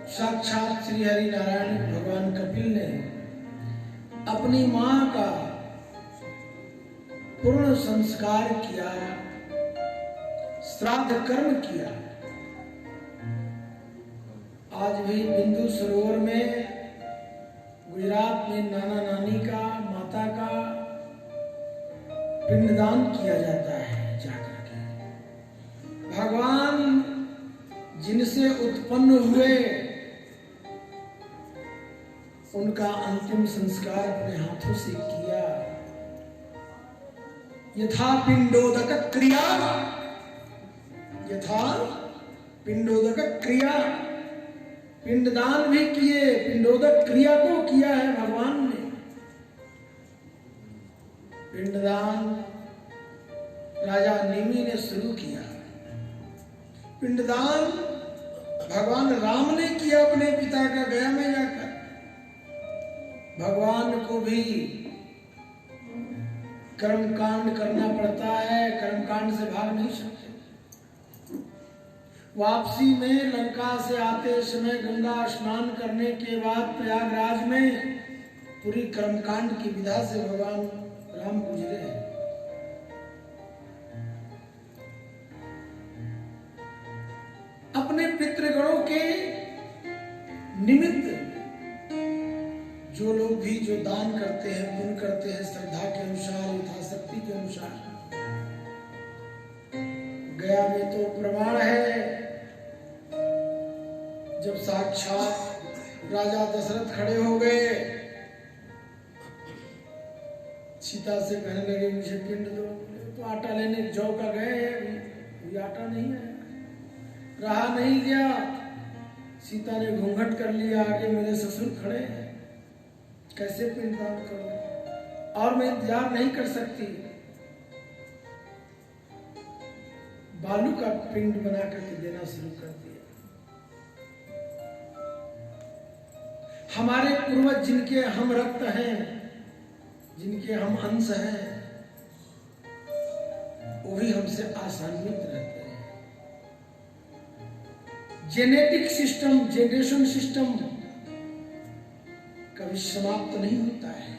साक्षात श्री हरि नारायण भगवान कपिल ने अपनी मां का पूर्ण संस्कार किया, श्राद्ध कर्म किया। आज भी बिंदु सरोवर में गुजरात में नाना नानी का, माता का पिंडदान किया जाता है जाकर के। भगवान जिनसे उत्पन्न हुए उनका अंतिम संस्कार अपने हाथों से किया। यथा पिंडोदक क्रिया, यथा पिंडोदक क्रिया, पिंडदान भी किए, पिंडोदक क्रिया को किया है भगवान ने। पिंडदान राजा नेमि ने शुरू किया। पिंडदान भगवान राम ने किया अपने पिता का गया में जाकर। भगवान को भी कर्मकांड करना पड़ता है, कर्मकांड से भाग नहीं सकते। वापसी में लंका से आते समय गंगा स्नान करने के बाद प्रयागराज में पूरी कर्मकांड की विधा से भगवान राम गुजरे हैं। अपने पितृगणों के निमित्त जो लोग भी जो दान करते हैं, पुण्य करते हैं, श्रद्धा के अनुसार, यथाशक्ति के अनुसार। गया में तो प्रमाण है, जब साक्षात राजा दशरथ खड़े हो गए, सीता से कहने लगे मुझे पिंड दो। तो आटा लेने जौ का गए, अभी आटा नहीं है, रहा नहीं गया। सीता ने घूंघट कर लिया, आगे मेरे ससुर खड़े हैं, कैसे पिंडदान करूं, और मैं इंतजार नहीं कर सकती। बालू का पिंड बना करके देना शुरू कर दिया। हमारे पूर्वज जिनके हम रक्त हैं, जिनके हम अंश हैं, वो भी हमसे आसान्वित रहते हैं। जेनेटिक सिस्टम, जनरेशन सिस्टम कभी समाप्त नहीं होता है।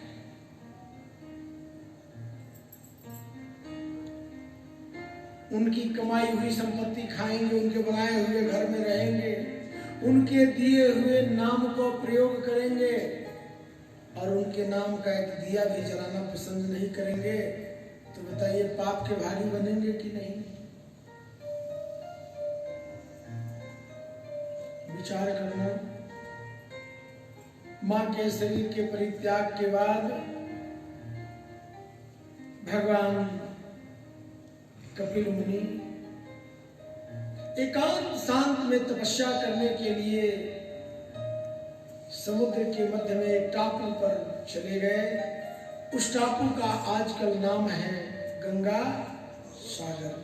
उनकी कमाई हुई संपत्ति खाएंगे, उनके बनाए हुए घर में रहेंगे, उनके दिए हुए नाम को प्रयोग करेंगे, और उनके नाम का एक दिया भी जलाना पसंद नहीं करेंगे। तो बताइए पाप के भागी बनेंगे कि नहीं? विचार करना। मां के शरीर के परित्याग के बाद भगवान कपिल मुनि एकांत शांत में तपस्या करने के लिए समुद्र के मध्य में एक टापू पर चले गए। उस टापू का आजकल नाम है गंगा सागर।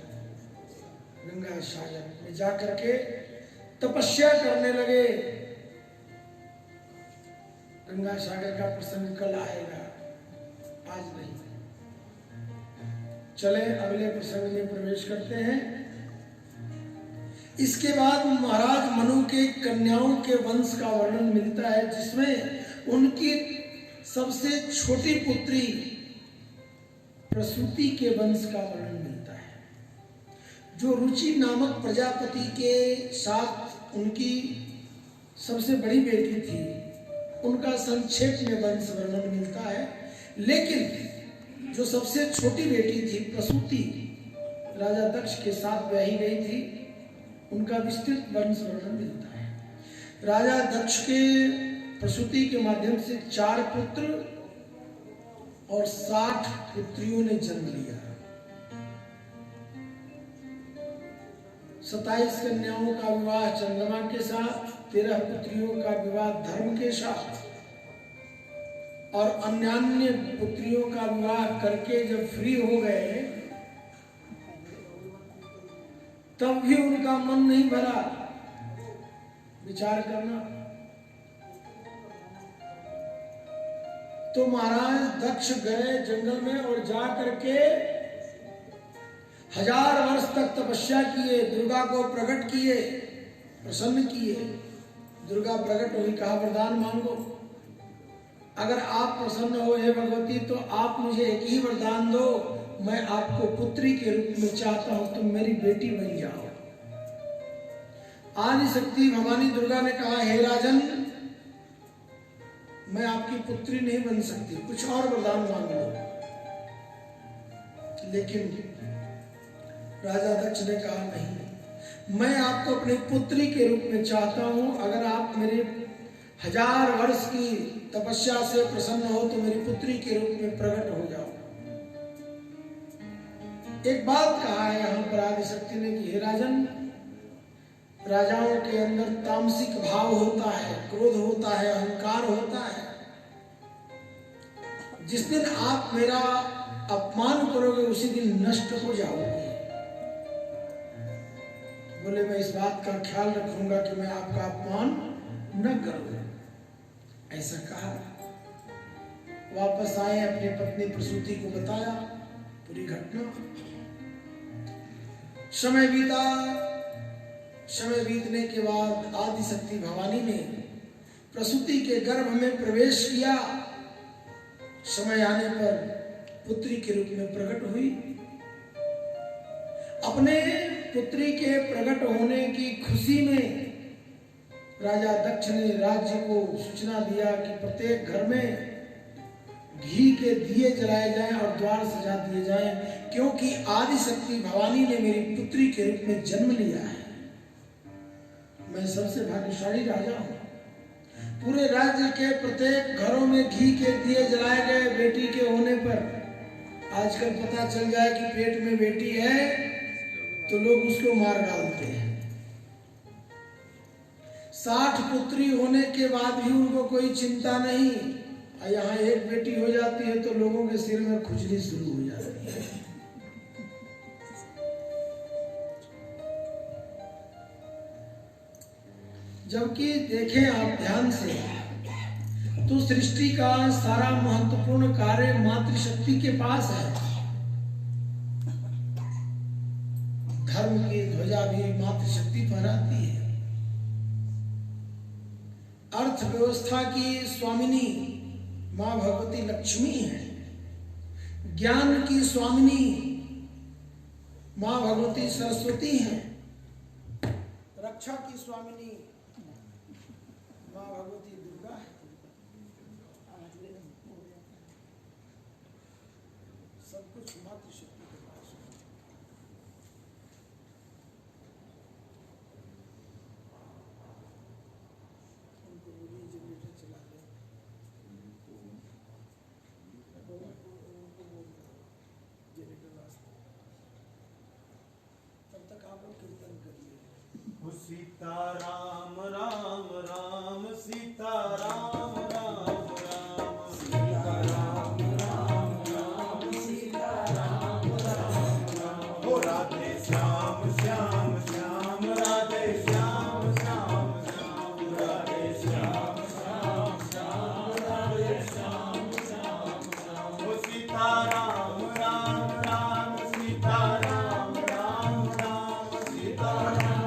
गंगा सागर में जाकर के तपस्या करने लगे। गंगा सागर का प्रसंग कल आएगा, आज नहीं। चले अगले प्रसंग में प्रवेश करते हैं। इसके बाद महाराज मनु के कन्याओं के वंश का वर्णन मिलता है, जिसमें उनकी सबसे छोटी पुत्री प्रसूति के वंश का वर्णन मिलता है। जो रुचि नामक प्रजापति के साथ उनकी सबसे बड़ी बेटी थी, उनका संक्षेप में वंश वर्णन मिलता है। लेकिन जो सबसे छोटी बेटी थी प्रसूति, राजा दक्ष के साथ ब्याही गई थी, उनका विस्तृत वंश वर्णन मिलता है। राजा दक्ष के प्रसूति के माध्यम से 4 पुत्र और 60 पुत्रियों ने जन्म लिया। 27 कन्याओं का विवाह चंद्रमा के साथ, 13 पुत्रियों का विवाह धर्म के साथ, और अन्यान्य पुत्रियों का विवाह करके जब फ्री हो गए, तब भी उनका मन नहीं भरा। विचार करना। तो महाराज दक्ष गए जंगल में और जा करके 1000 वर्ष तक तपस्या किए, दुर्गा को प्रकट किए, प्रसन्न किए। दुर्गा प्रकट हुई, कहा वरदान मांगो। अगर आप प्रसन्न हो हे भगवती तो आप मुझे एक ही वरदान दो, मैं आपको पुत्री के रूप में चाहता हूं, तुम मेरी बेटी बन जाओ। आदि शक्ति भवानी दुर्गा ने कहा, हे राजन, मैं आपकी पुत्री नहीं बन सकती, कुछ और वरदान मांग लो। लेकिन राजा दक्ष ने कहा, नहीं, मैं आपको अपनी पुत्री के रूप में चाहता हूं। अगर आप मेरे 1000 वर्ष की तपस्या से प्रसन्न हो तो मेरी पुत्री के रूप में प्रकट हो जाओ। एक बात कहा है यहां पर आदिशक्ति ने कि हे राजन, राजाओं के अंदर तामसिक भाव होता है, क्रोध होता है, अहंकार होता है। जिस दिन आप मेरा अपमान करोगे उसी दिन नष्ट हो जाओगे। बोले, मैं इस बात का ख्याल रखूंगा कि मैं आपका अपमान न करूं। ऐसा कहा। वापस आए, अपनी पत्नी प्रसूति को बताया पूरी घटना। समय बीता। समय बीतने के बाद आदिशक्ति भवानी ने प्रसूति के गर्भ में प्रवेश किया। समय आने पर पुत्री के रूप में प्रकट हुई। अपने पुत्री के प्रकट होने की खुशी में राजा दक्ष ने राज्य को सूचना दिया कि प्रत्येक घर में घी के दिए जलाए जाएं और द्वार सजा दिए जाएं, क्योंकि आदिशक्ति भवानी ने मेरी पुत्री के रूप में जन्म लिया है। मैं सबसे भाग्यशाली राजा हूं। पूरे राज्य के प्रत्येक घरों में घी के दिए जलाए गए बेटी के होने पर। आजकल पता चल जाए कि पेट में बेटी है तो लोग उसको मार डालते हैं। 60 पुत्री होने के बाद भी उनको कोई चिंता नहीं। यहाँ एक बेटी हो जाती है तो लोगों के सिर में खुजली शुरू हो जाती है। जबकि देखें आप ध्यान से तो सृष्टि का सारा महत्वपूर्ण कार्य मातृशक्ति के पास है। धर्म की ध्वजा भी मातृशक्ति फहराती है। अर्थव्यवस्था की स्वामिनी मां भगवती लक्ष्मी है। ज्ञान की स्वामिनी मां भगवती सरस्वती है। रक्षा की स्वामिनी मां भगवती दुर्गा है। सब कुछ मातृशक्ति के पास है। उनको बोलिए जनरेटर चला दे। जनरेटर वास्ते तब तक आप लोग कीर्तन करिए। सीता राम राम राम सीता राम राम राम सीता राम राम राम सीता राम राम राम। ओ राधे श्याम श्याम श्याम राधे श्याम श्याम श्याम राधे श्याम श्याम श्याम राधे श्याम श्याम श्याम। ओ सीता राम राम राम सीता राम राम राम सीता राम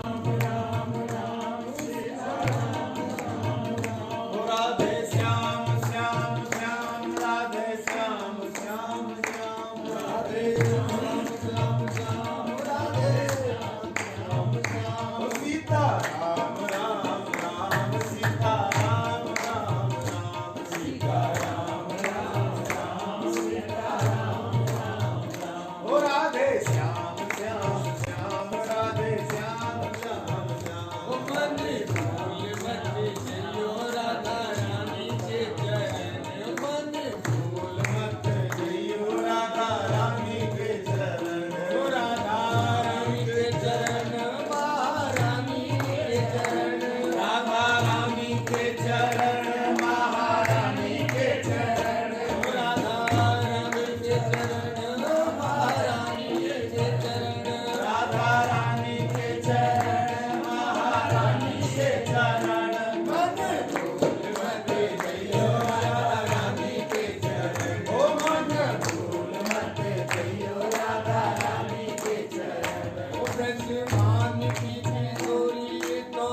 मान की चोरी तो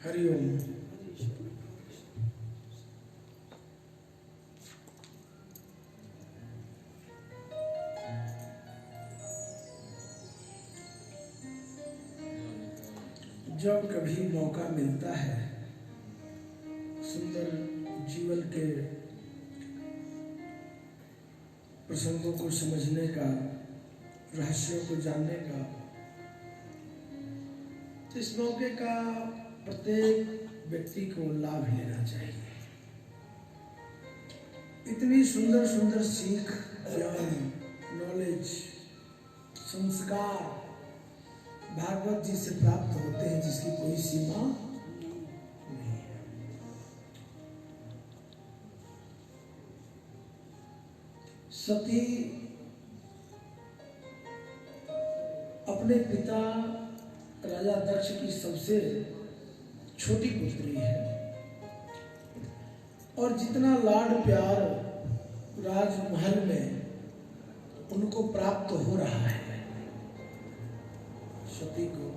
हरिओम। जब कभी मौका मिलता है सुंदर जीवन के प्रसंगों को समझने का, रहस्यों को जानने का, तो इस मौके का प्रत्येक व्यक्ति को लाभ लेना चाहिए। इतनी सुंदर सुंदर सीख, ज्ञान, नॉलेज, संस्कार भागवत जी से प्राप्त होते हैं जिसकी कोई सीमा नहीं है। सती अपने पिता राजा दक्ष की सबसे छोटी पुत्री है और जितना लाड प्यार राजमहल में उनको प्राप्त हो रहा है, सती को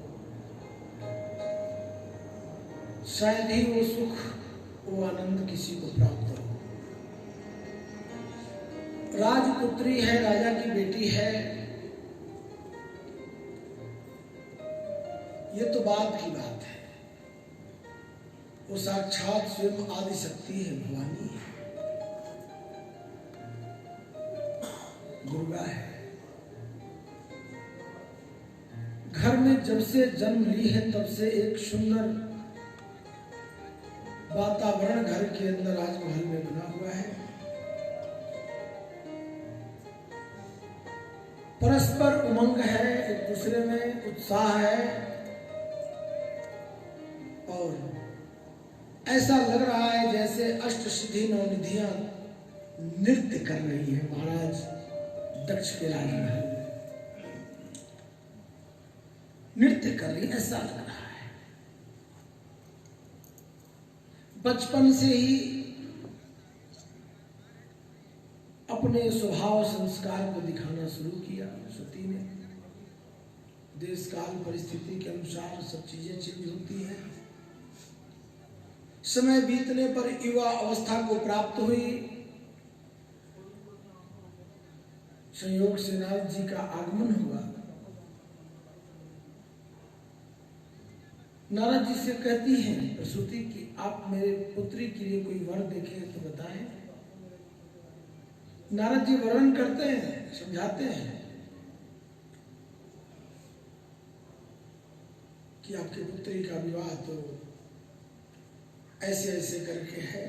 शायद ही वो सुख, वो आनंद किसी को प्राप्त हो। राजपुत्री है, राजा की बेटी है, ये तो बात की बात है। वो साक्षात स्वयं आदि शक्ति है, भवानी है, दुर्गा है। घर में जब से जन्म ली है तब से एक सुंदर वातावरण घर के अंदर राजमहल में बना हुआ है। परस्पर उमंग है, एक दूसरे में उत्साह है और ऐसा लग रहा है जैसे अष्टसिद्धि नवनिधियां नृत्य कर रही है महाराज दक्ष के राजमहल में नृत्य कर रही, ऐसा लग रहा है। बचपन से ही अपने स्वभाव संस्कार को दिखाना शुरू किया सती ने। देश काल परिस्थिति के अनुसार सब चीजें चेंज होती हैं। समय बीतने पर युवा अवस्था को प्राप्त हुई। संयोग से नारद जी का आगमन हुआ। नारद जी से कहती हैं प्रसूति कि आप मेरे पुत्री के लिए कोई वर देखें तो बताएं। नारद जी वर्णन करते हैं, समझाते हैं कि आपकी पुत्री का विवाह तो ऐसे ऐसे करके है,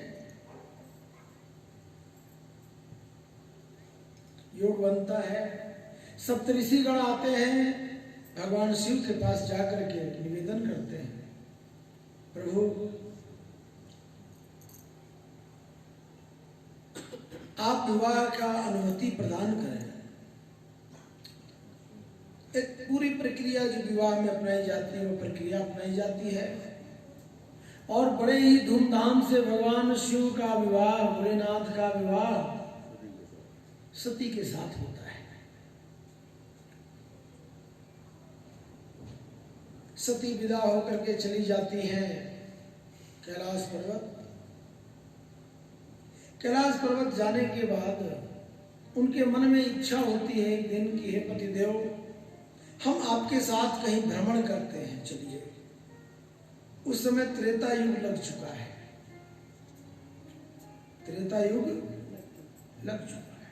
योग बनता है। सप्तऋषिगण आते हैं, भगवान शिव के पास जाकर के निवेदन करते हैं, प्रभु आप विवाह का अनुमति प्रदान करें। एक पूरी प्रक्रिया जो विवाह में अपनाई जाती है वो प्रक्रिया अपनाई जाती है और बड़े ही धूमधाम से भगवान शिव का विवाह, भोलेनाथ का विवाह सती के साथ होता है। सती विदा होकर के चली जाती हैं कैलाश पर्वत। कैलाश पर्वत जाने के बाद उनके मन में इच्छा होती है एक दिन की, हे पतिदेव हम आपके साथ कहीं भ्रमण करते हैं, चलिए। उस समय त्रेता युग लग चुका है, त्रेता युग लग चुका है।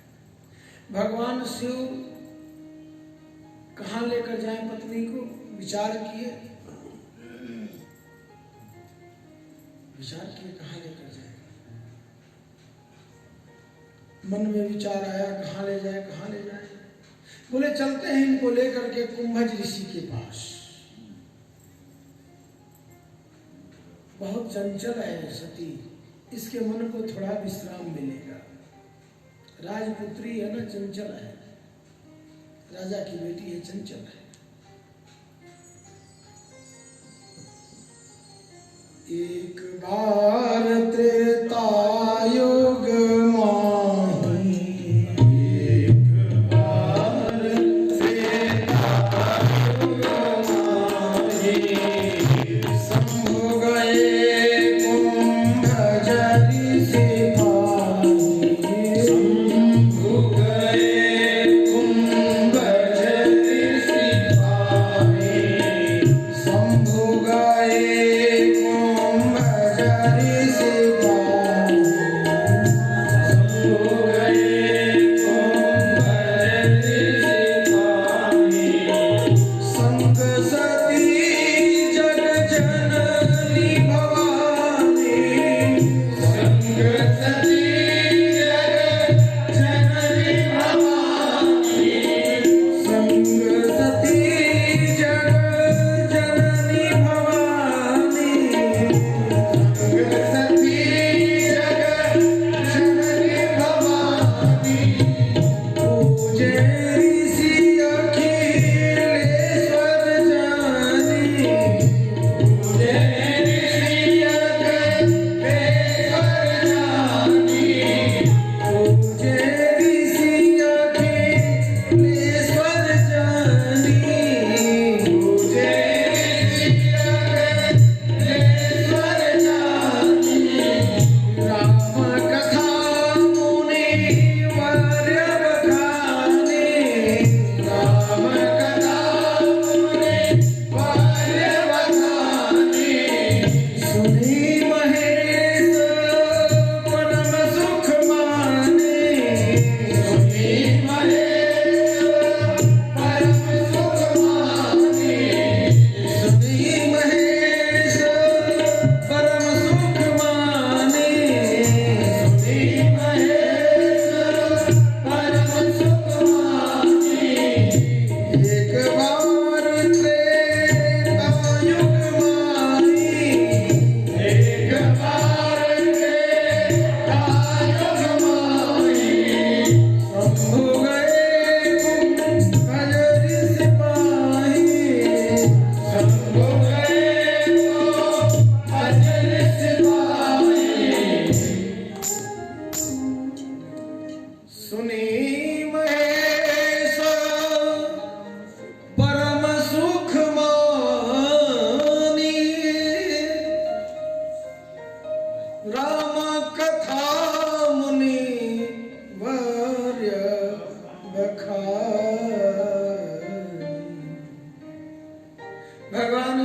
भगवान शिव कहाँ लेकर जाएं पत्नी को, विचार किए कहाँ लेकर जाए। मन में विचार आया कहाँ ले जाए, कहाँ ले जाए। बोले चलते हैं इनको लेकर के कुंभज ऋषि के पास। बहुत चंचल है सती, इसके मन को थोड़ा विश्राम मिलेगा। राजपुत्री है ना, चंचल है, राजा की बेटी है, चंचल है। एक बार त्रेता युग माही, एक बार त्रेता युग माही, शंभु गए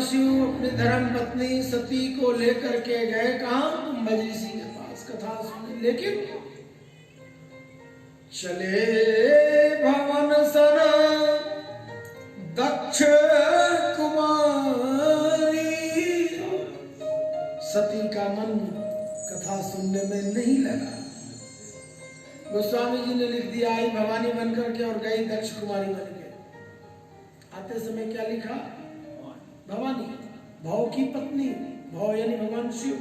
शिव अपनी धर्म पत्नी सती को लेकर के गए कहां? ब्रह्मा जी के पास कथा सुनी। लेकिन चले भवन सन दक्ष कुमारी, सती का मन कथा सुनने में नहीं लगा। गोस्वामी जी ने लिख दिया, आई भवानी बनकर के और गई दक्ष कुमारी बन के। आते समय क्या लिखा? भवानी, भव की पत्नी, भव यानी भगवान शिव,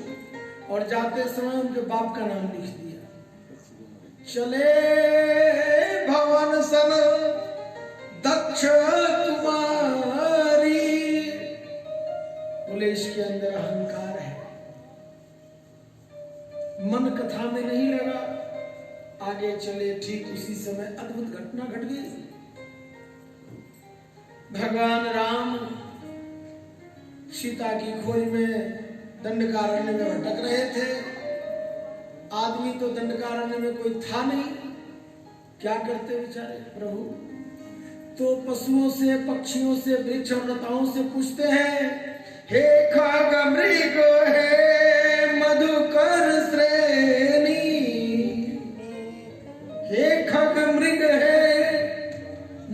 और जाते समय उनके बाप का नाम लिख दिया। चले भवन सन दक्ष कुमारी, बोले इसके अंदर अहंकार है, मन कथा में नहीं लगा। आगे चले, ठीक उसी समय अद्भुत घटना घट गई। भगवान राम सीता की खोज में दंडकारण्य में भटक रहे थे। आदमी तो दंडकारण्य में कोई था नहीं, क्या करते बेचारे प्रभु? तो पशुओं से, पक्षियों से, वृक्ष और लताओं से पूछते हैं, हे खग मृग हे मधुकर श्रेणी, हे खग मृग है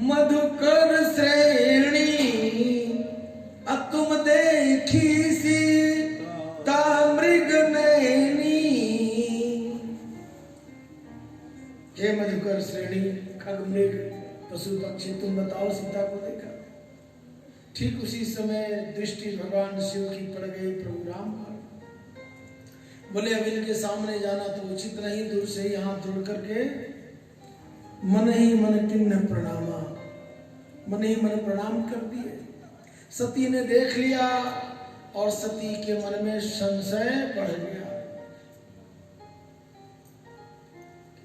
मधुकर श्रेणी, तुम देखी सीता मृग नैनी। हे मधुकर श्रेणी, खग मृग, पशु पक्षी, तुम बताओ सीता को देखा? ठीक उसी समय दृष्टि भगवान शिव की पड़ गई प्रभु राम पर। बोले अब इनके सामने जाना तो उचित नहीं, दूर से ही हाथ जोड़ करके मन ही मन किन्न प्रणामा, मन ही मन प्रणाम कर दिए। सती ने देख लिया और सती के मन में संशय बढ़ गया,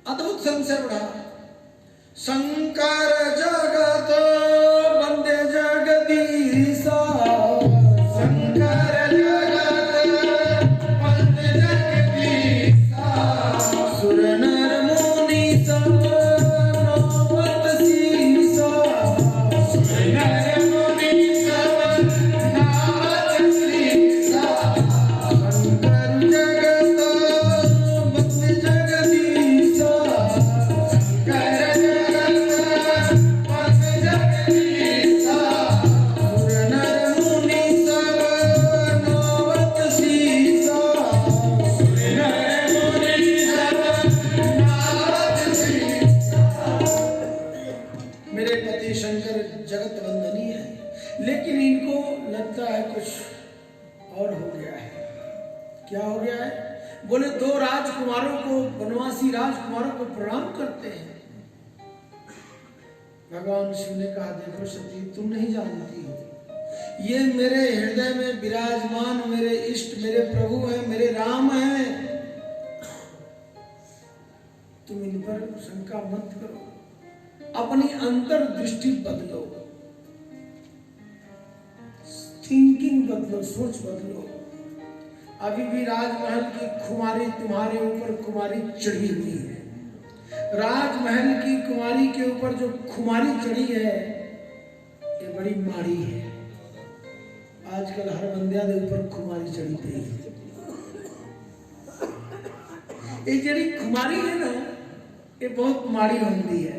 अद्भुत संशय बढ़ा। शंकर जगत वंदे जगदीशा, शंकर जगत वंदे जगदीशा, सुर नर मुनि सब नामत सीसा, सुर नर मुनि सब नामत सीसा, शंकर जगत वंदे जगदीशा, शंकर जगत वंदनीय है। लेकिन इनको लगता है कुछ और हो गया है। क्या हो गया है? बोले दो राजकुमारों को, वनवासी राजकुमारों को प्रणाम करते हैं। भगवान शिव ने कहा, देखो सती, तुम नहीं जानती हो, ये मेरे हृदय में विराजमान मेरे इष्ट, मेरे प्रभु हैं, मेरे राम हैं। तुम इन पर शंका मत करो, अपनी अंतर दृष्टि बदलो, थिंकिंग बदलो, सोच बदलो। अभी भी राजमहल की कुमारी तुम्हारे ऊपर कुमारी चढ़ी हुई है। राजमहल की कुमारी के ऊपर जो खुमारी चढ़ी है ये बड़ी माड़ी है। आजकल हर बंदिया के ऊपर खुमारी चढ़ी पई है। ये जड़ी खुमारी है ना, ये बहुत माड़ी होती है।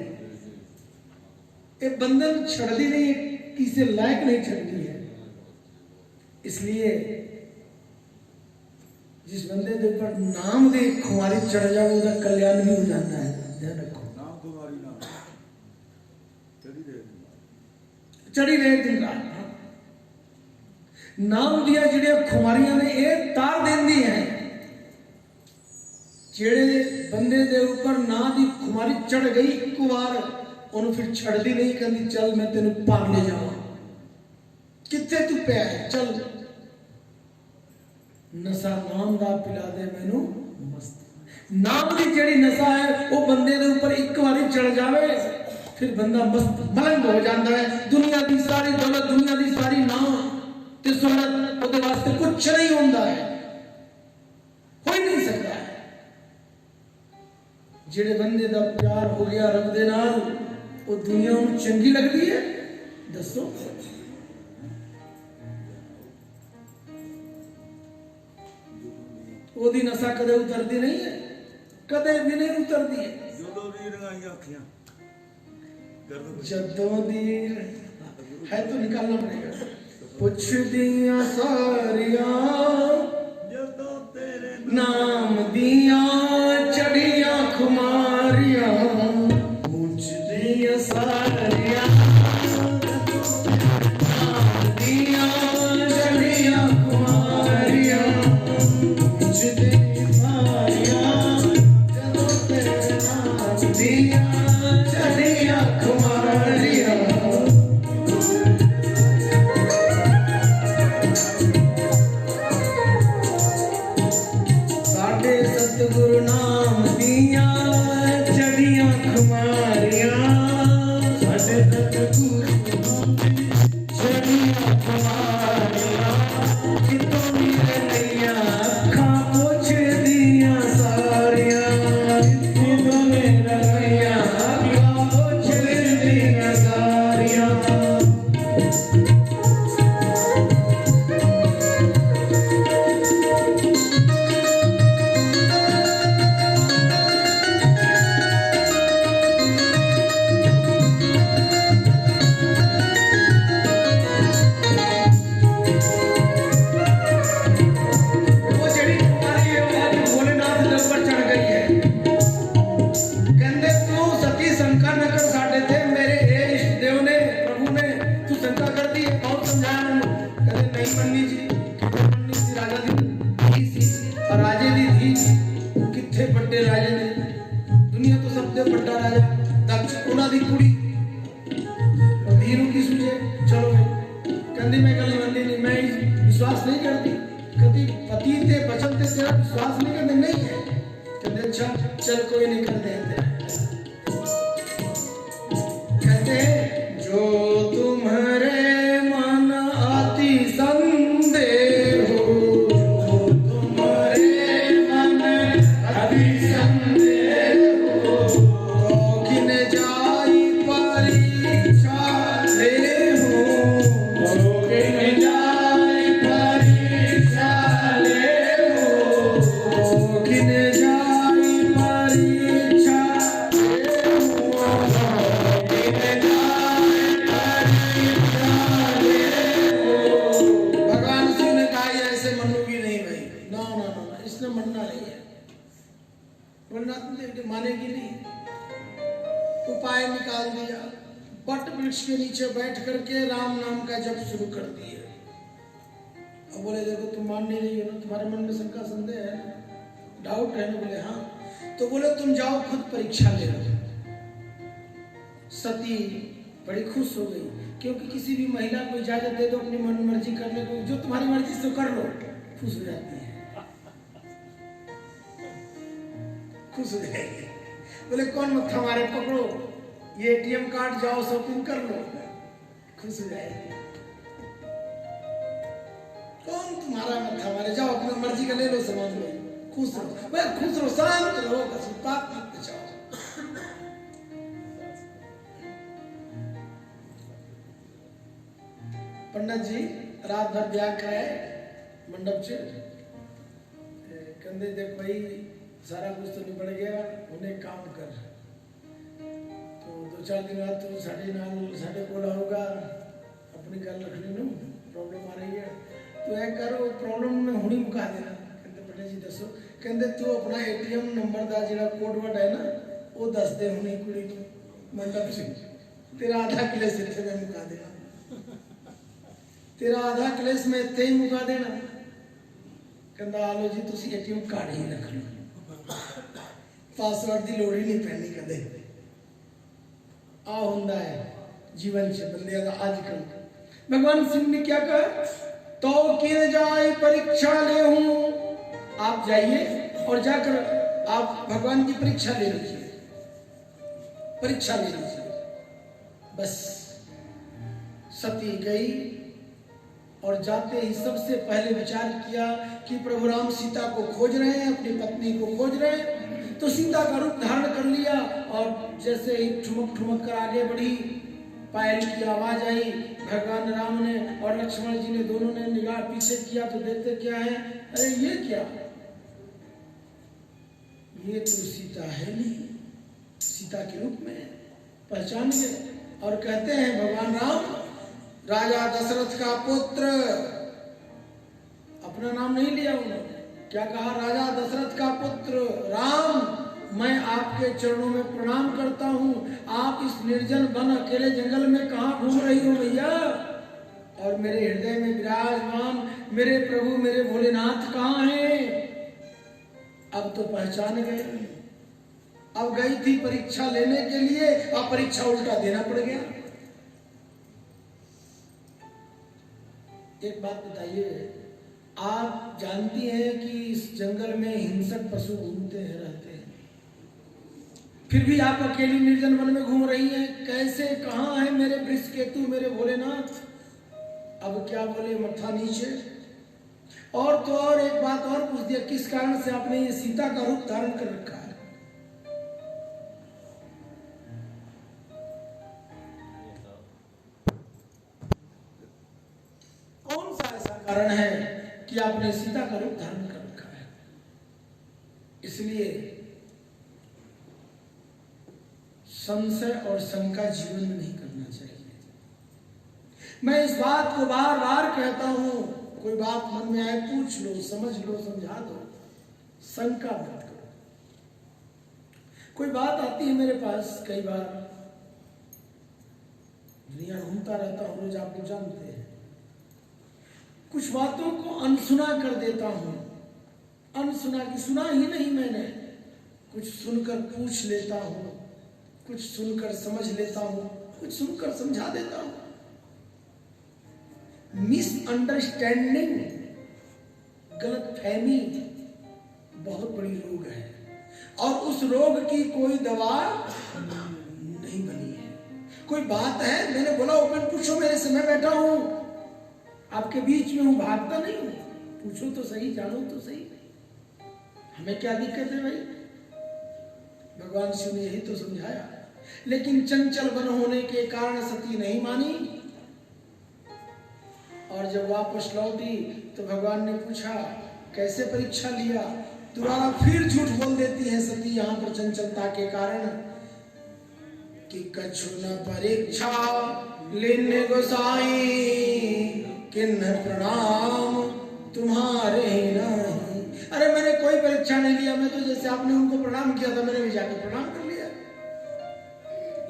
ये बंधन छड़ती नहीं, किसी लायक नहीं छड़ती है। इसलिए जिस बंदे के ऊपर नाम दे खुमारी चढ़ जाए उसका कल्याण भी हो जाता है। ध्यान रखो, नाम तुम्हारी नाम चढ़ी रहे दिन रात। नाम दिया जिड़े खुमारियां ने एक तार देंदी है। जेड़े बंदे दे ऊपर ना दी खुमारी चढ़ गई एक बार, उन्हें फिर छड़दी नहीं, कहती चल मैं तेन पार ले जावा, कितने तू पे है, चल नशा नाम दा पिला दे मैनू मस्त। नाम दी जेड़ी नशा है वो बंदे दे ऊपर एक बारी चढ़ जावे, फिर बंदा मस्त मलंग हो जाता है। दुनिया की सारी दौलत, दुनिया की सारी नाम ते सोहरत ओदे वास्ते कुछ नहीं होता है, हो ही नहीं सकता है। जेड़े बंदे दा प्यार हो गया रब दे नाल, वो दुनिया में चंगी लगती है। दसो ਉਹਦੀ ਨਸ਼ਾ ਕਦੇ ਉਤਰਦੀ ਨਹੀਂ ਹੈ, ਕਦੇ ਵੀ ਨਹੀਂ ਉਤਰਦੀ ਹੈ। ਜਦੋਂ ਵੀ ਰੰਗਾਈਆਂ ਅੱਖੀਆਂ ਜਦੋਂ ਦੀ ਹੈ तो निकालना पड़ेगा। पुछदियां सारियां ਜਦੋਂ ਤੇਰੇ नाम दिया चढ़िया खुमारियां, पुछदियां सारियां नाम दिया चढ़िया खुमारियां, पुछदियां सारियां ਜਦੋਂ तेरे नाम दिया चढ़िया खुमारियां। सतगुरु नाम दिया चढ़िया खुमारियां, साडे सतगुरु चढ़िया खुमारियां, कितों मेरे नैया अखां पोछ दिया सारियां, कितों मेरे नैया अखां पोछ दिया सारियां। विश्वास नहीं करती, कभी पति थे बचन थे तेरा विश्वास नहीं करते, नहीं है कहते अच्छा चल कोई नहीं कर देते। कहते जो तुम्हारे मन आती संदेह हो, जो तुम्हारे मन आती संदेह हो, तो किन जाई परीक्षा ले हो, तो किन जाई परीक्षा ले हो, तो किन जाई परीक्षा ले हो, किन जाई परीक्षा ले हो। भगवान शिव ने कहा ये ऐसे मनोगी नहीं भाई, ना ना ना ना, इसने मनना नहीं है, वरना मानेगी नहीं। उपाय निकाल दिया, बट वृक्ष के नीचे बैठ करके राम नाम का जप शुरू कर दिए। अब बोले देखो तुम मान नहीं रही हो ना, तुम्हारे मन में शंका संदेह है ना, डाउट है ना? बोले हाँ। तो बोले तुम जाओ खुद परीक्षा ले लो। सती बड़ी खुश हो गई, क्योंकि किसी भी महिला को इजाजत दे दो अपनी मन मर्जी करने को, जो तुम्हारी मर्जी से कर लो, खुश हो जाती है, खुश हो जाएगी। बोले कौन मत हमारे पकड़ो, ये एटीएम कार्ड जाओ शॉपिंग कर लो, खुश हो जाएगी। कौन तुम्हारा मत हमारे, जाओ अपनी मर्जी का ले लो सामान लो, खुश रहो भाई, खुश रहो, शांत रहो, बस बात मत बचाओ। पंडित जी रात भर ब्याह कराए मंडप से, कहते देख भाई सारा कुछ तो निपट गया, उन्हें काम कर, तो 2-4 दिन बाद तो साढ़े कोला होगा, अपनी गल रख ली नो, प्रॉब्लम आ रही है, तो ऐ करो प्रॉब्लम में हुणी मुका देना। कहते पंडित जी दसो, कहते तू अपना एटीएम नंबर का जो कोड वर्ड है ना, वो दस दे हुणी कुड़ी को मंडप से, तेरा आधा क्लेश इतने में मुका देना, तेरा आधा क्लेश में इतने ही मुका देना। कहता आलो जी तुसी एटीएम कार्ड ही रख लो, पासवर्ड की लोड़ ही नहीं पैनी कदे। आ होंदा है जीवन से बंदे का आजकल। भगवान सिंह ने क्या कहा, तो किन जाए परीक्षा ले हूं, आप जाइए और जाकर आप भगवान की परीक्षा ले लीजिए, परीक्षा ले लीजिए। बस सती गई और जाते ही सबसे पहले विचार किया कि प्रभु राम सीता को खोज रहे हैं, अपनी पत्नी को खोज रहे हैं, तो सीता का रूप धारण कर लिया और जैसे ही ठुमक ठुमक कर आगे बढ़ी, पायल की आवाज आई, भगवान राम ने और लक्ष्मण जी ने दोनों ने निगाह पीछे किया तो देखते क्या है, अरे ये क्या, ये तो सीता है नहीं, सीता के रूप में पहचान गए। और कहते हैं भगवान राम राजा दशरथ का पुत्र, अपना नाम नहीं लिया उन्होंने, क्या कहा? राजा दशरथ का पुत्र राम, मैं आपके चरणों में प्रणाम करता हूँ। आप इस निर्जन वन अकेले जंगल में कहाँ घूम रही हो भैया? और मेरे हृदय में विराजमान मेरे प्रभु मेरे भोलेनाथ कहाँ हैं? अब तो पहचान गए। अब गई थी परीक्षा लेने के लिए, अब परीक्षा उल्टा देना पड़ गया। एक बात बताइए, आप जानती हैं कि इस जंगल में हिंसक पशु घूमते हैं, रहते हैं, फिर भी आप अकेली निर्जन वन में घूम रही हैं। कैसे? कहाँ है मेरे वृषकेतु मेरे भोलेनाथ? अब क्या बोले, मत्था नीचे। और तो और एक बात और पूछ दिया, किस कारण से आपने ये सीता का रूप धारण कर रखा है? कौन सा ऐसा कारण है कि आपने सीता का रूप धारण कर रखा है? इसलिए संशय और शंका जीवन में नहीं करना चाहिए। मैं इस बात को बार बार कहता हूं, कोई बात मन में आए पूछ लो, समझ लो, समझा दो, शंका मत करो। कोई बात आती है मेरे पास, कई बार दुनिया घूमता रहता हूं रोज, आप लोग जानते हैं, कुछ बातों को अनसुना कर देता हूं। अनसुना की सुना ही नहीं मैंने, कुछ सुनकर पूछ लेता हूं, कुछ सुनकर समझ लेता हूं, कुछ सुनकर समझा देता हूं। मिसअंडरस्टैंडिंग, गलतफहमी बहुत बड़ी रोग है, और उस रोग की कोई दवा नहीं बनी है। कोई बात है, मैंने बोला ओपन पूछो मेरे से, मैं बैठा हूं आपके बीच में हूं, भागता नहीं हूं, पूछो तो सही, जानो तो सही, हमें क्या दिक्कत है भाई? भगवान शिव ने यही तो समझाया। लेकिन चंचल बन होने के कारण सती नहीं मानी, और जब वापस लौटी तो भगवान ने पूछा कैसे परीक्षा लिया? दोबारा फिर झूठ बोल देती है सती यहां पर चंचलता के कारण, कि कछु न परीक्षा लेने गोसाई, किन्ह प्रणाम तुम्हारे नहीं। अरे मैंने कोई परीक्षा नहीं लिया, मैं तो जैसे आपने उनको प्रणाम किया था मैंने भी जाकर प्रणाम कर लिया।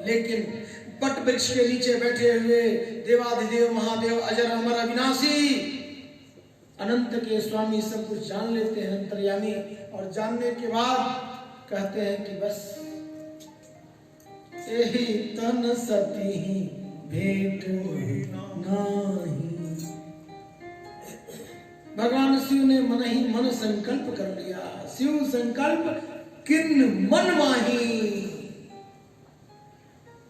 लेकिन बट वृक्ष के नीचे बैठे हुए देवाधिदेव महादेव अजर अमर अविनाशी अनंत के स्वामी सब कुछ जान लेते हैं, अंतर्यामी, और जानने के बाद कहते हैं कि बस यही तन सती भेंट नाही। भगवान शिव ने मन ही मन संकल्प कर लिया, शिव संकल्प किन मन माही,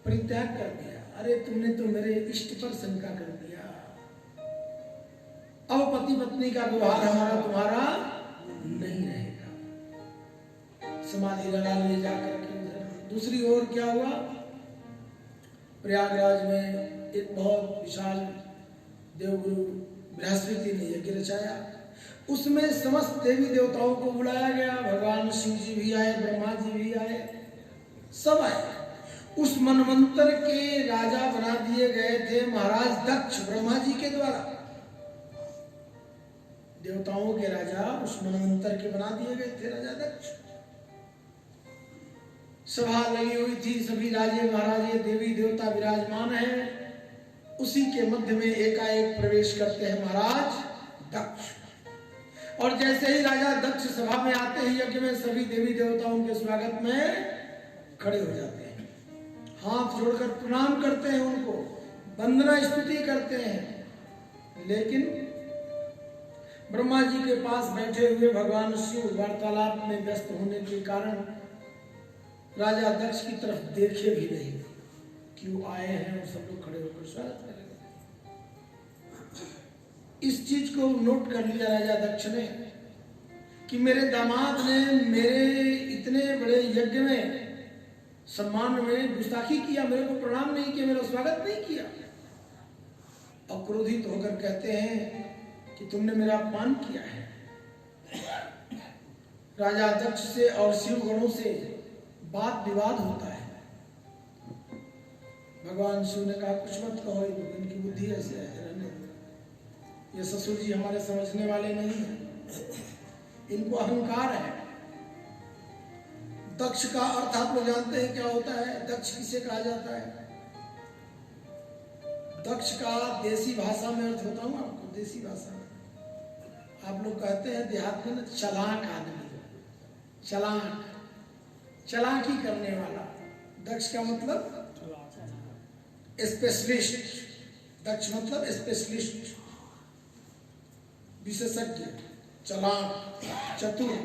परित्याग कर दिया। अरे तुमने तो मेरे इष्ट पर शंका कर दिया, अब पति पत्नी का व्यवहार हमारा तुम्हारा नहीं रहेगा। समाधि लगा ले जाकर के उधर। दूसरी ओर क्या हुआ, प्रयागराज में एक बहुत विशाल देवगुरु बृहस्पति ने यज्ञ रचाया, उसमें समस्त देवी देवताओं को बुलाया गया। भगवान शिव जी भी आए, ब्रह्मा जी भी आए, सब आए। उस मनवंतर के राजा बना दिए गए थे महाराज दक्ष, ब्रह्मा जी के द्वारा। देवताओं के राजा उस मनवंतर के बना दिए गए थे राजा दक्ष। सभा लगी हुई थी, सभी राजे महाराजे देवी देवता विराजमान हैं। उसी के मध्य में एकाएक प्रवेश करते हैं महाराज दक्ष, और जैसे ही राजा दक्ष सभा में आते हैं यज्ञ में, सभी देवी देवताओं के स्वागत में खड़े हो जाते हैं, हाथ जोड़कर प्रणाम करते हैं, उनको वंदना स्तुति करते हैं। लेकिन ब्रह्मा जी के पास बैठे हुए भगवान शिव वार्तालाप में व्यस्त होने के कारण राजा दक्ष की तरफ देखे भी नहीं, क्यों आए हैं, और सब लोग खड़े होकर स्वागत करेंगे। इस चीज को नोट कर लिया राजा दक्ष ने कि मेरे दामाद ने मेरे इतने बड़े यज्ञ में सम्मान में गुस्ताखी किया, मेरे को प्रणाम नहीं किया, मेरा स्वागत नहीं किया। और क्रोधित होकर कहते हैं कि तुमने मेरा अपमान किया है। राजा दक्ष से और शिव गणों से वाद विवाद होता है। भगवान शिव ने कहा कुछ मत कहो, इनकी बुद्धि ऐसे है, रहने दो। ये ससुर जी हमारे समझने वाले नहीं है, इनको अहंकार है। दक्ष का अर्थ आप लोग जानते हैं क्या होता है? दक्ष किसे कहा जाता है? दक्ष का देसी भाषा में अर्थ बताऊं आपको। देसी भाषा में आप लोग कहते हैं देहात में चालाक आदमी, चालाक, चालाकी करने वाला। दक्ष का मतलब स्पेशलिस्ट। दक्ष मतलब स्पेशलिस्ट, विशेषज्ञ, चालाक, चतुर।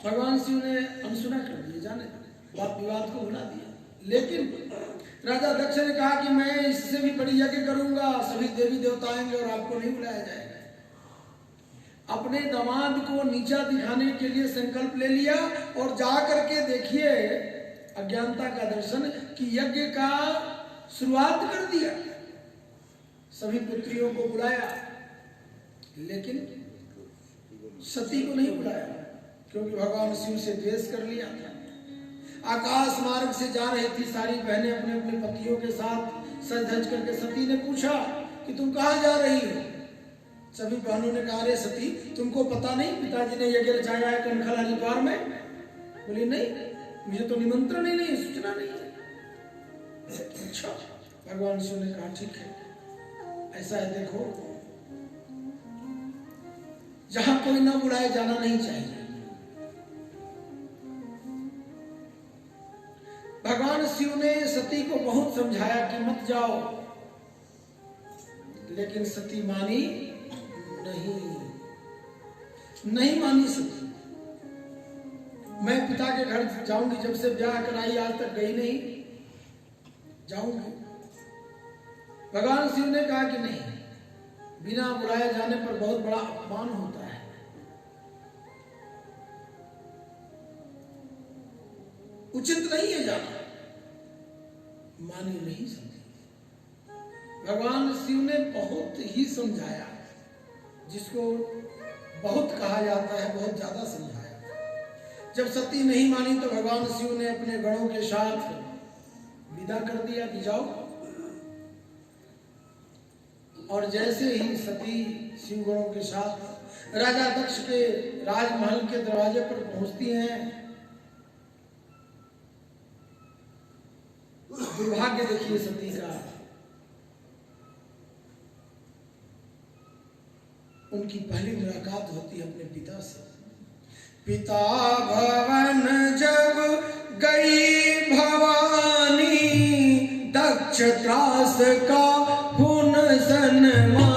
भगवान शिव ने अनसुना कर दिया, जाने बात विवाद को भुला दिया। लेकिन राजा दक्ष ने कहा कि मैं इससे भी बड़ी यज्ञ करूंगा, सभी देवी देवता आएंगे और आपको नहीं बुलाया जाएगा। अपने दामाद को नीचा दिखाने के लिए संकल्प ले लिया और जा करके देखिए अज्ञानता का दर्शन कि यज्ञ का शुरुआत कर दिया। सभी पुत्रियों को बुलाया, लेकिन सती को नहीं बुलाया, क्योंकि भगवान शिव से द्वेष कर लिया था। आकाश मार्ग से जा रही थी सारी बहनें अपने अपने पतियों के साथ सज धज करके। सती ने पूछा कि तुम कहाँ जा रही हो? सभी बहनों ने कहा अरे सती, तुमको पता नहीं पिताजी ने यज्ञ रचाया है कनखल हरिद्वार में? बोली नहीं, मुझे तो निमंत्रण ही नहीं, सूचना नहीं है। अच्छा, भगवान शिव ने कहा ठीक है, ऐसा है, देखो जहां कोई ना बुलाए जाना नहीं चाहिए। भगवान शिव ने सती को बहुत समझाया कि मत जाओ, लेकिन सती मानी नहीं मानी सती। मैं पिता के घर जाऊंगी, जब से ब्याह कराई आज तक गई नहीं, जाऊंगी। भगवान शिव ने कहा कि नहीं, बिना बुलाए जाने पर बहुत बड़ा अपमान होता है। उचित नहीं है जाना। मानी नहीं समझी। भगवान शिव ने बहुत ही समझाया, जिसको बहुत कहा जाता है, बहुत ज्यादा समझाया। जब सती नहीं मानी तो भगवान शिव ने अपने गणों के साथ विदा कर दिया कि जाओ। और जैसे ही सती शिव गणों के साथ राजा दक्ष के राजमहल के दरवाजे पर पहुंचती हैं, दुर्भाग्य देखिए सती का। उनकी पहली मुलाकात होती है अपने पिता से। पिता भवन जब गई भवानी, दक्ष त्रास का पुन सन्मानी।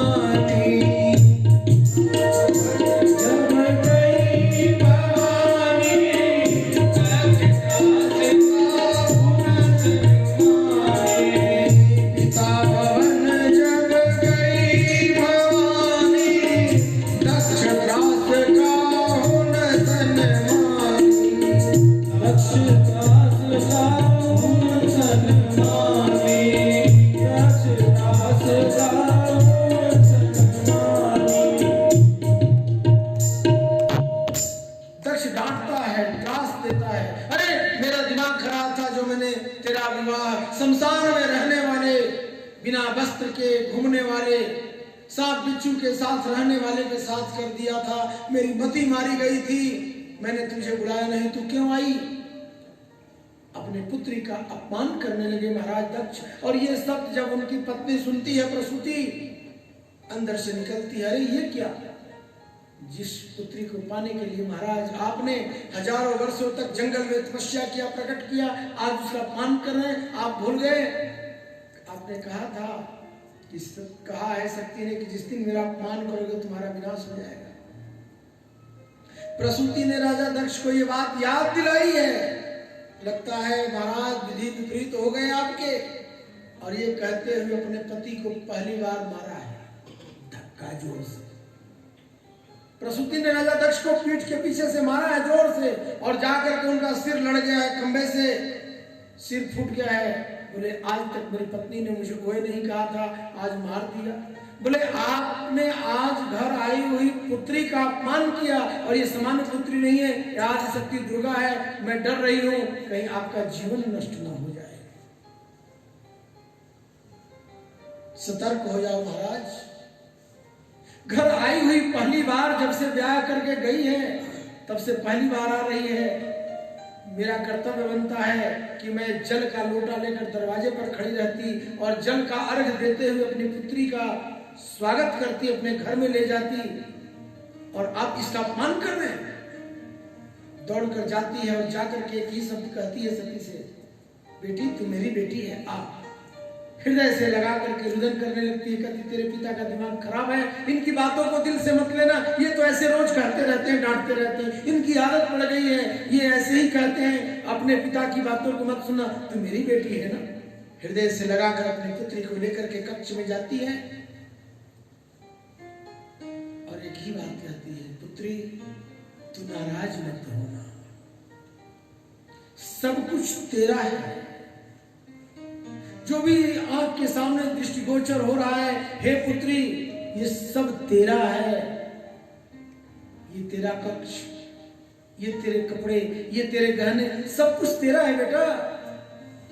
शमशान में रहने वाले, बिना वस्त्र के घूमने वाले, सांप बिच्छू के साथ रहने वाले के साथ कर दिया था। मेरी मति मारी गई थी, मैंने तुझे बुलाया नहीं, तू क्यों आई? अपने पुत्री का अपमान करने लगे महाराज दक्ष। और ये शब्द जब उनकी पत्नी सुनती है प्रसूति, अंदर से निकलती है, अरे ये क्या? जिस पुत्री को पाने के लिए महाराज आपने हजारों वर्षों तक जंगल में तपस्या किया, प्रकट किया, आज उसका अपमान कर रहे हैं, आप भूल गए? आपने कहा था कि कहा है शक्ति ने कि जिस दिन मेरा अपमान करोगे तुम्हारा विनाश हो जाएगा। प्रसूति ने राजा दक्ष को ये बात याद दिलाई है। लगता है महाराज विधि विपरीत हो गए आपके। और ये कहते हुए अपने पति को पहली बार मारा है, धक्का जोर से। प्रसूति ने राजा दक्ष को पीठ के पीछे से मारा है जोर से, और जाकर के उनका सिर लड़ गया है, खंबे से सिर फूट गया है। बोले आज तक मेरी पत्नी ने मुझे ओए नहीं कहा था, आज मार दिया। बोले आपने आज घर आई हुई पुत्री का अपमान किया और ये सामान्य पुत्री नहीं है, ये आदि शक्ति दुर्गा है। मैं डर रही हूं कहीं आपका जीवन नष्ट ना हो जाए। सतर्क हो जाओ महाराज। घर आई हुई पहली बार जब से ब्याह करके गई है तब से पहली बार आ रही है। मेरा कर्तव्य बनता है कि मैं जल का लोटा लेकर दरवाजे पर खड़ी रहती और जल का अर्घ देते हुए अपनी पुत्री का स्वागत करती, अपने घर में ले जाती, और आप इसका अपमान कर रहे हैं। दौड़ कर जाती है और जाकर के एक ही शब्द कहती है सती से, बेटी तू मेरी बेटी है, आ। हृदय से लगा करके रुदन करने लगती है, कहती तेरे पिता का दिमाग खराब है, इनकी बातों को दिल से मत लेना, ये तो ऐसे रोज कहते रहते हैं, डांटते रहते हैं, इनकी आदत पड़ गई है, ये ऐसे ही कहते हैं, अपने पिता की बातों को मत सुनना, तू मेरी बेटी है ना। हृदय से लगाकर अपनी पुत्री को लेकर के कक्ष में जाती है और एक ही बात कहती है, पुत्री तू नाराज मत होना, सब कुछ तेरा है, जो भी आंख के सामने दृष्टिगोचर हो रहा है, हे पुत्री ये सब तेरा है, ये तेरा कक्ष, ये तेरे कपड़े, ये तेरे गहने, सब कुछ तेरा है बेटा।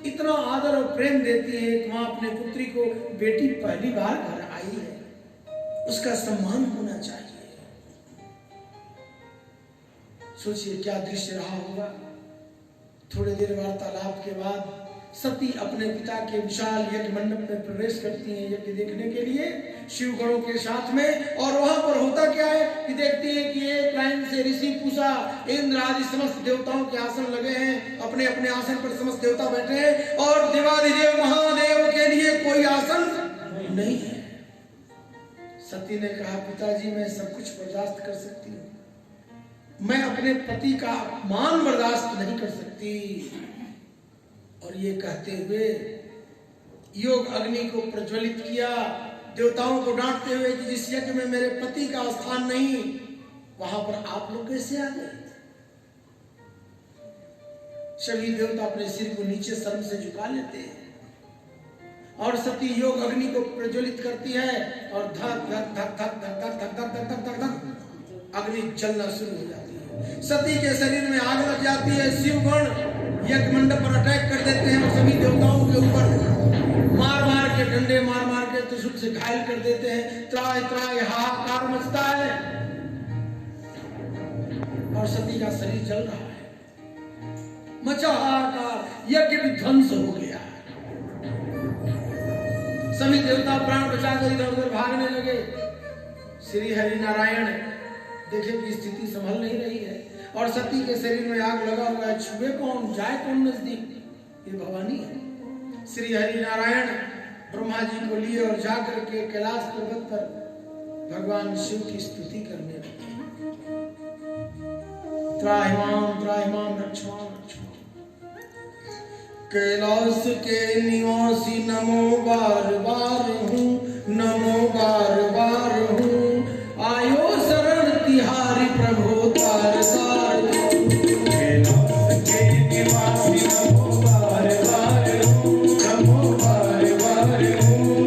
इतना आदर और प्रेम देती है एक मां अपने पुत्री को। बेटी पहली बार घर आई है, उसका सम्मान होना चाहिए। सोचिए क्या दृश्य रहा होगा। थोड़ी देर वार्तालाप के बाद सती अपने पिता के विशाल यज्ञ मंडप में प्रवेश करती हैं यज्ञ देखने के लिए शिवगणों के साथ में। और वहां पर होता क्या है कि देखती है कि एक लाइन से ऋषि पूषा, इंद्र आदि समस्त देवताओं के आसन लगे हैं, अपने अपने आसन पर समस्त देवता बैठे हैं और देवाधिदेव महादेव के लिए कोई आसन नहीं है। सती ने कहा, पिताजी मैं सब कुछ बर्दाश्त कर सकती हूँ, मैं अपने पति का अपमान बर्दाश्त नहीं कर सकती। और ये कहते हुए योग अग्नि को प्रज्वलित किया, देवताओं को डांटते हुए कि जिस यज्ञ में मेरे पति का स्थान नहीं, वहां पर आप लोग कैसे आ गए। सभी देवता अपने सिर को नीचे शर्म से झुका लेते हैं और सती योग अग्नि को प्रज्वलित करती है और धक धक धक धक धक धक धक धक धक धक धक धक अग्नि जलना शुरू हो जाती है। सती के शरीर में आग लग जाती है। शिवगण यज्ञ मंडप पर अटैक कर देते हैं और सभी देवताओं के ऊपर मार मार के डंडे मार मार के त्रिशूल से घायल कर देते हैं। त्राय त्राय हाहाकार मचता है और सती का शरीर जल रहा है। मचा हाहाकार, यज्ञ भी ध्वंस हो गया। सभी देवता प्राण बचाकर इधर उधर भागने लगे। श्री हरि नारायण देखे कि स्थिति संभल नहीं रही है और सती के शरीर में आग लगा हुआ है, छुए कौन, जाए कौन नजदीक, ये भवानी है। श्री हरि नारायण ब्रह्मा जी को लिए और जाकर के कैलाश पर्वत पर भगवान शिव की स्तुति करने लगे। त्राहिमाम रक्षमाम रक्षमाम। कैलाश के निवासी नमो बार बार हूँ, नमो बार बार हूँ, आयो शरण तिहारी प्रभु तार तार। कैलाश के निवासी नमो बार बार हूँ, नमो बार बार हूँ,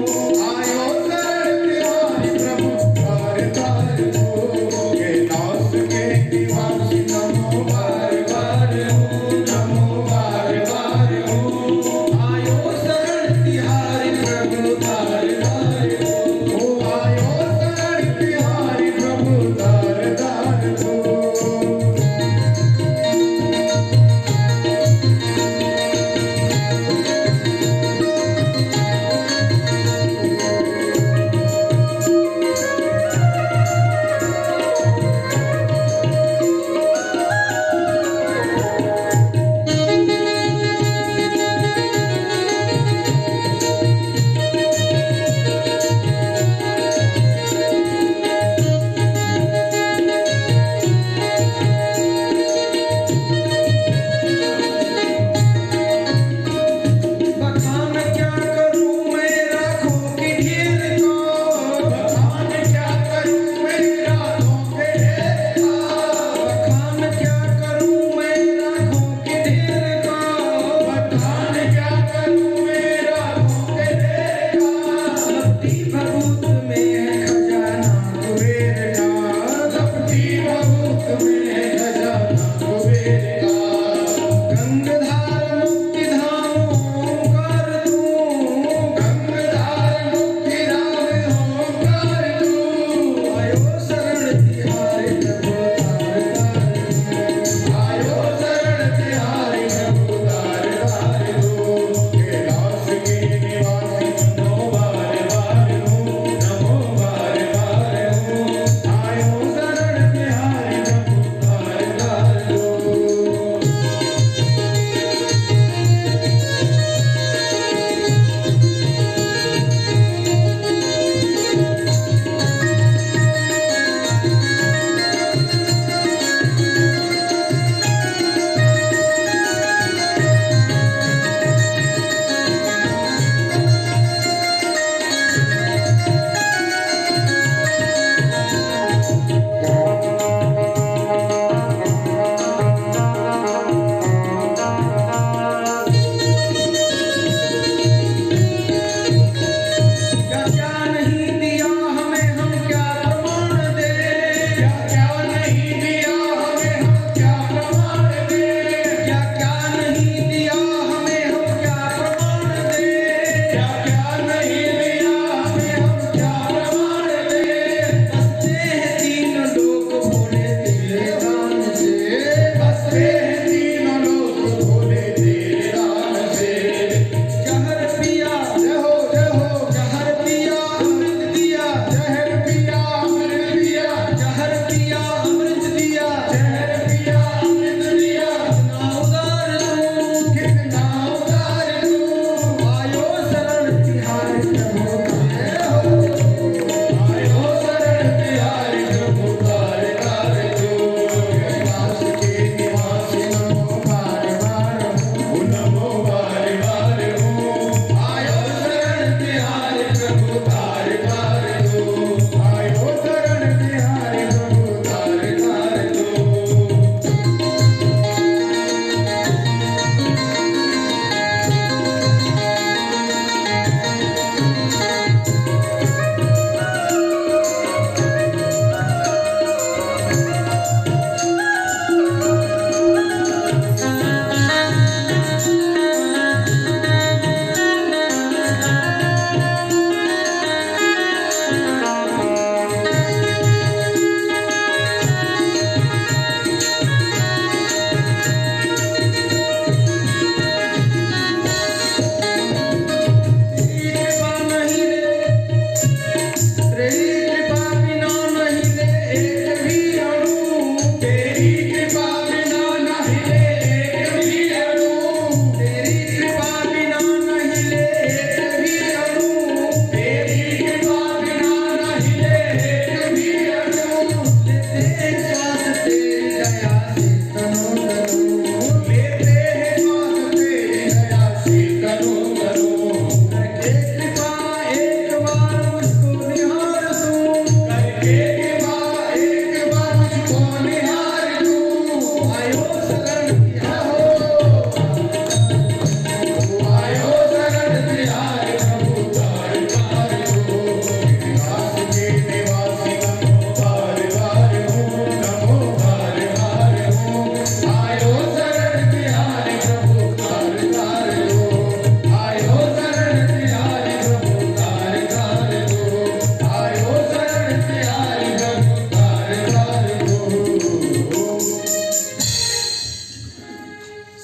आयो शरण तिहारी प्रभु तार तार हो। कैलाश के निवासी नमो बार बार हूँ, नमो बार बार हूँ, आयो शरण तिहारी प्रभु तार तार हो। आयो शरण तिहारी प्रभु तार तार हो।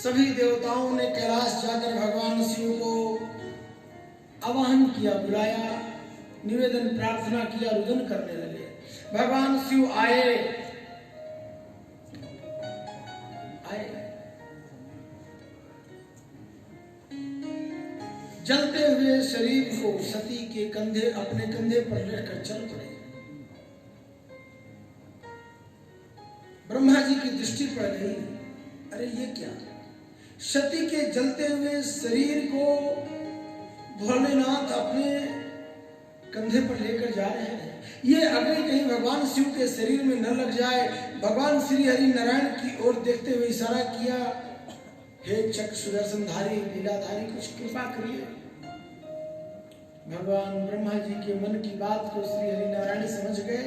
सभी देवताओं ने कैलाश जाकर भगवान शिव को आवाहन किया, बुलाया, निवेदन प्रार्थना किया, रुदन करने लगे। भगवान शिव आए। जलते हुए शरीर को सती के कंधे, अपने कंधे पर रखकर चल पड़े। ब्रह्मा जी की दृष्टि पड़ गई, अरे ये क्या, सती के जलते हुए शरीर को भोलेनाथ अपने कंधे पर लेकर जा रहे हैं। ये अगर कहीं भगवान शिव के शरीर में न लग जाए। भगवान श्री हरि नारायण की ओर देखते हुए इशारा किया, हे चक्र सुदर्शनधारी, लीलाधारी, कुछ कृपा करिए। भगवान ब्रह्मा जी के मन की बात को श्री हरि नारायण समझ गए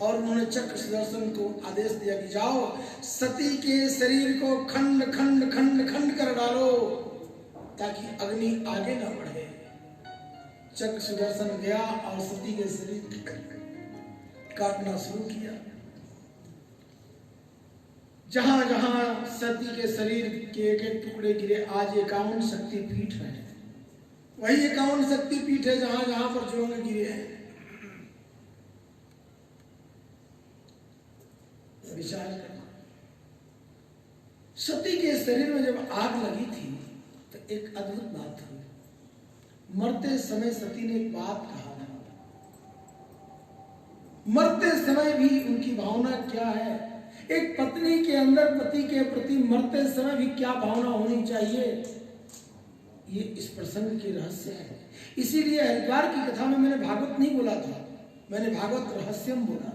और उन्होंने चक्र सुदर्शन को आदेश दिया कि जाओ, सती के शरीर को खंड खंड खंड खंड कर डालो ताकि अग्नि आगे न बढ़े। चक्र सुदर्शन गया और सती के शरीर काटना शुरू किया। जहां जहां सती के शरीर के एक एक टुकड़े गिरे, आज 51 शक्तिपीठ है। वही 51 शक्तिपीठ है जहां जहां पर जोंग गिरे हैं। विचार करना, सती के शरीर में जब आग लगी थी तो एक अद्भुत बात हुई। मरते समय सती ने एक बात कहा था। मरते समय भी उनकी भावना क्या है, एक पत्नी के अंदर पति के प्रति मरते समय भी क्या भावना होनी चाहिए, ये इस प्रसंग की रहस्य है। इसीलिए हरिद्वार की कथा में मैंने भागवत नहीं बोला था, मैंने भागवत रहस्यम बोला था।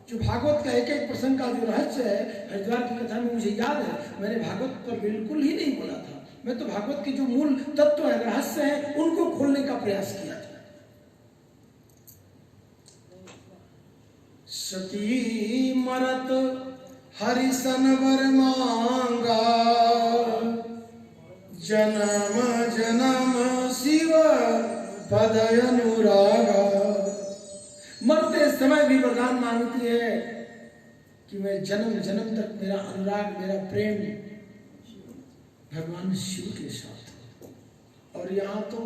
जो भागवत का एक एक प्रसंग का जो रहस्य है हरिद्वार की कथा में मुझे याद है, मैंने भागवत पर बिल्कुल ही नहीं बोला था। मैं तो भागवत के जो मूल तत्व है, रहस्य है, उनको खोलने का प्रयास किया था। सती मरत हरिसन वर मांगा, जन्म जन्म शिव पद अनुरागा। मरते समय भी वरदान मांगती है कि मैं जन्म जन्म तक मेरा अनुराग, मेरा प्रेम भगवान शिव के साथ। और यहाँ तो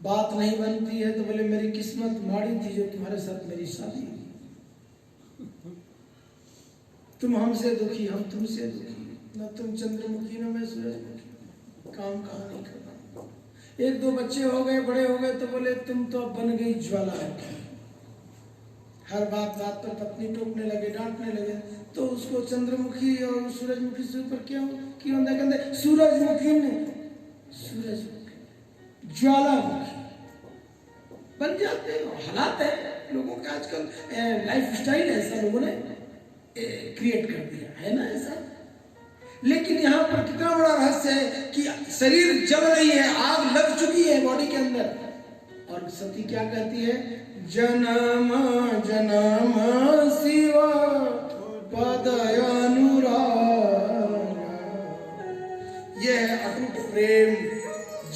बात नहीं बनती है तो बोले मेरी किस्मत माड़ी थी जो तुम्हारे साथ मेरी शादी हुई। तुम हमसे दुखी, हम तुमसे दुखी, न तुम चंद्रमुखी न मैं सूरजमुखी, काम कहाँ नहीं करना। एक दो बच्चे हो गए, बड़े हो गए तो बोले तुम तो अब बन गई ज्वाला। हर बात बात पर पत्नी टोकने लगे, डांटने लगे। तो उसको चंद्रमुखी और सूरजमुखी से ऊपर क्यों कहते, सूरजमुखी ने सूरजमुखी ज्वालामुखी बन जाते हैं। हालात है लोगों का, आजकल लाइफ स्टाइल ऐसा लोगों ने क्रिएट कर दिया है ना ऐसा। लेकिन यहाँ पर कितना बड़ा रहस्य है कि शरीर जल रही है, आग लग चुकी है बॉडी के अंदर, और सती क्या कहती है, जन्म जन्म शिव पद अनुराग। यह है अटूट प्रेम,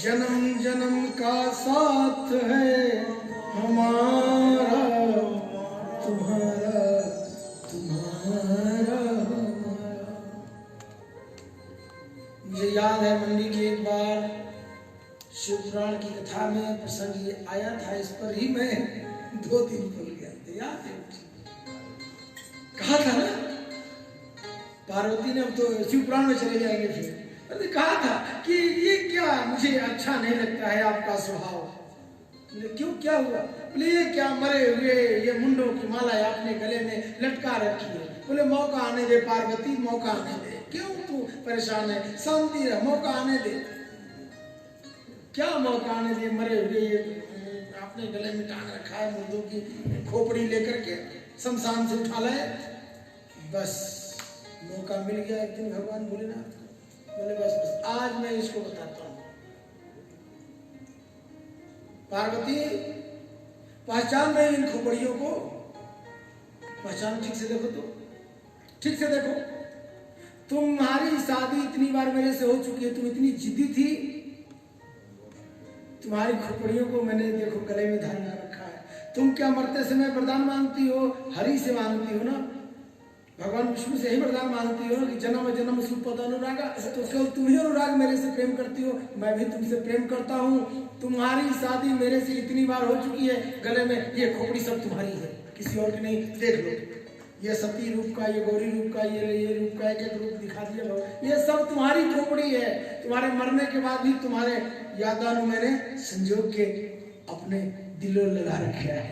जन्म जन्म का साथ है हमारा, तुम्हारा तुम्हारा। मुझे याद है मंडी की एक बार शिवपुराण की कथा में प्रसंग ये आया था, इस पर ही मैं 2 दिन भूल गया था। याद है, कहा था ना पार्वती ने, अब तो शिवपुराण में चले जाएंगे फिर, मैंने कहा था कि ये क्या, मुझे अच्छा नहीं लगता है आपका स्वभाव। बोले क्यों, क्या हुआ? बोले ये क्या, मरे हुए ये मुंडों की माला अपने गले में लटका रखी है। बोले मौका आने दे पार्वती, मौका आने दे, क्यों तू परेशान है, शांति रह, मौका आने दे। क्या मौका आने दे, मरे हुए ये अपने गले में टांग रखा है, मुर्दों की खोपड़ी लेकर के शमशान से उठा लाए। बस मौका मिल गया एक दिन भगवान भोलेनाथ को। बोले बस आज मैं इसको बताता हूँ। पार्वती पहचान रही इन खोपड़ियों को, पहचान, ठीक से देखो, तो ठीक से देखो। तुम्हारी शादी इतनी बार मेरे से हो चुकी है, तुम इतनी जिद्दी थी, तुम्हारी खोपड़ियों को मैंने देखो गले में धारण कर रखा है। तुम क्या मरते समय वरदान मांगती हो, हरि से मांगती हो ना, भगवान विष्णु से ही वरदान मांगती हो कि जन्म जन्म सुपद अनुरागा, तो केवल तुम ही अनुराग मेरे से प्रेम करती हो, मैं भी तुमसे प्रेम करता हूँ। तुम्हारी शादी मेरे से इतनी बार हो चुकी है, गले में ये खोपड़ी सब तुम्हारी है, किसी और की नहीं। देख लो, ये सती रूप का, ये गौरी रूप का, ये रूप का एक रूप दिखा दिया भगवान, ये सब तुम्हारी खोपड़ी है। तुम्हारे मरने के बाद भी तुम्हारे यादानु मैंने संजोग के अपने दिलों लगा रखा है।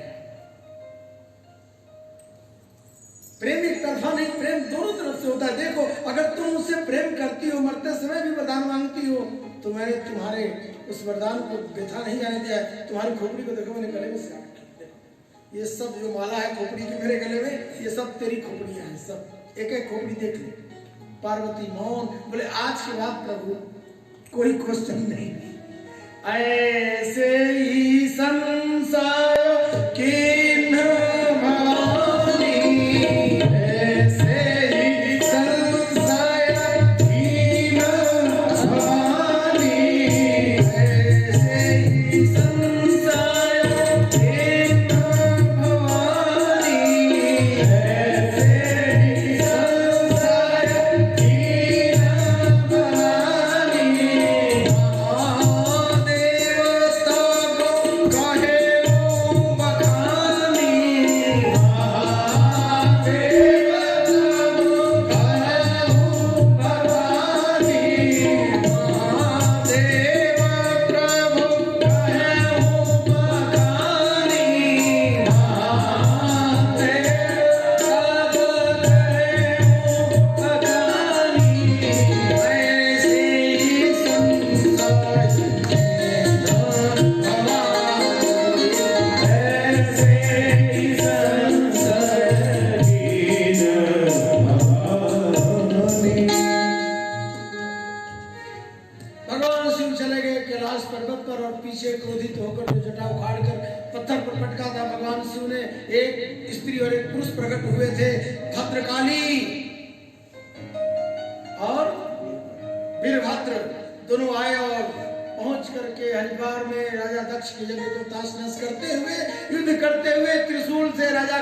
प्रेम एक तरफा नहीं, प्रेम दोनों तरफ से होता है। देखो, अगर तुम मुझसे प्रेम करती हो, मरते समय भी वरदान मांगती हो, तो मैंने तुम्हारे उस वरदान को व्यथा नहीं जाने दिया है। तुम्हारी खोपड़ी को देखो, मैंने गले में से ये सब जो माला है खोपड़ी की मेरे गले में, ये सब तेरी खोपड़ियां हैं, सब एक एक खोपड़ी देख ली। पार्वती मौन बोले, आज के बाद प्रभु कोई क्वेश्चन नहीं, ऐसे ही संसार किन्ह भानी, ऐसे ही संसार किन्ह भानी, ऐसे ही संसार किन्ह भवानी, ऐसे ही संसार किन्ह भवानी। देवता को कहे वो बखानी, भगवान शिव चले गए कैलाश पर्वत पर और पीछे क्रोधित होकर जो जटा उखाड़कर पत्थर पर पटका था भगवान शिव ने, एक स्त्री और एक पुरुष प्रकट हुए थे, भद्रकाली और वीरभद्र, दोनों आए और पहुंच करके हरिद्वार में राजा दक्ष की यज्ञ को ताश-नश करते हुए, युद्ध करते हुए त्रिशूल से राजा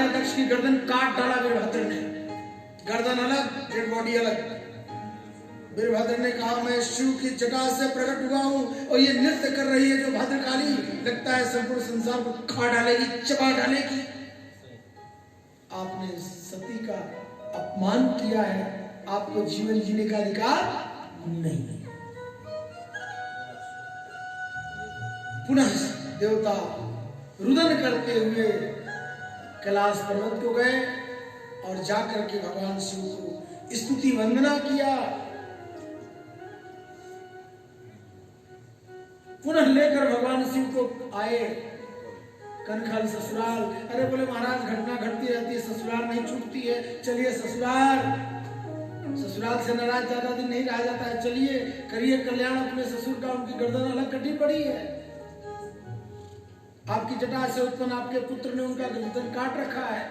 दक्ष की गर्दन काट डाला वीरभद्र ने। गर्दन अलग, डेड बॉडी अलग। वीरभद्र ने कहा, मैं शिव की जटा से प्रकट हुआ हूँ और ये नृत्य कर रही है जो भद्रकाली, लगता है संपूर्ण संसार को खा डालेगी, चबा डालेगी। आपने सती का अपमान किया है, आपको जीवन जीने का अधिकार नहीं। पुनः देवता रुदन करते हुए कैलाश पर्वत को गए और जाकर के भगवान शिव को स्तुति वंदना किया। पुनः लेकर भगवान शिव को आए कनखल ससुराल। अरे बोले महाराज, घटना घटती रहती है, ससुराल नहीं छूटती है, चलिए ससुराल। ससुराल से नाराज ज्यादा दिन नहीं रहा जाता है, चलिए करिए कल्याण अपने ससुर का। उनकी गर्दन अलग कटी पड़ी है, आपकी जटा से उत्पन्न आपके पुत्र ने उनका गर्दन काट रखा है।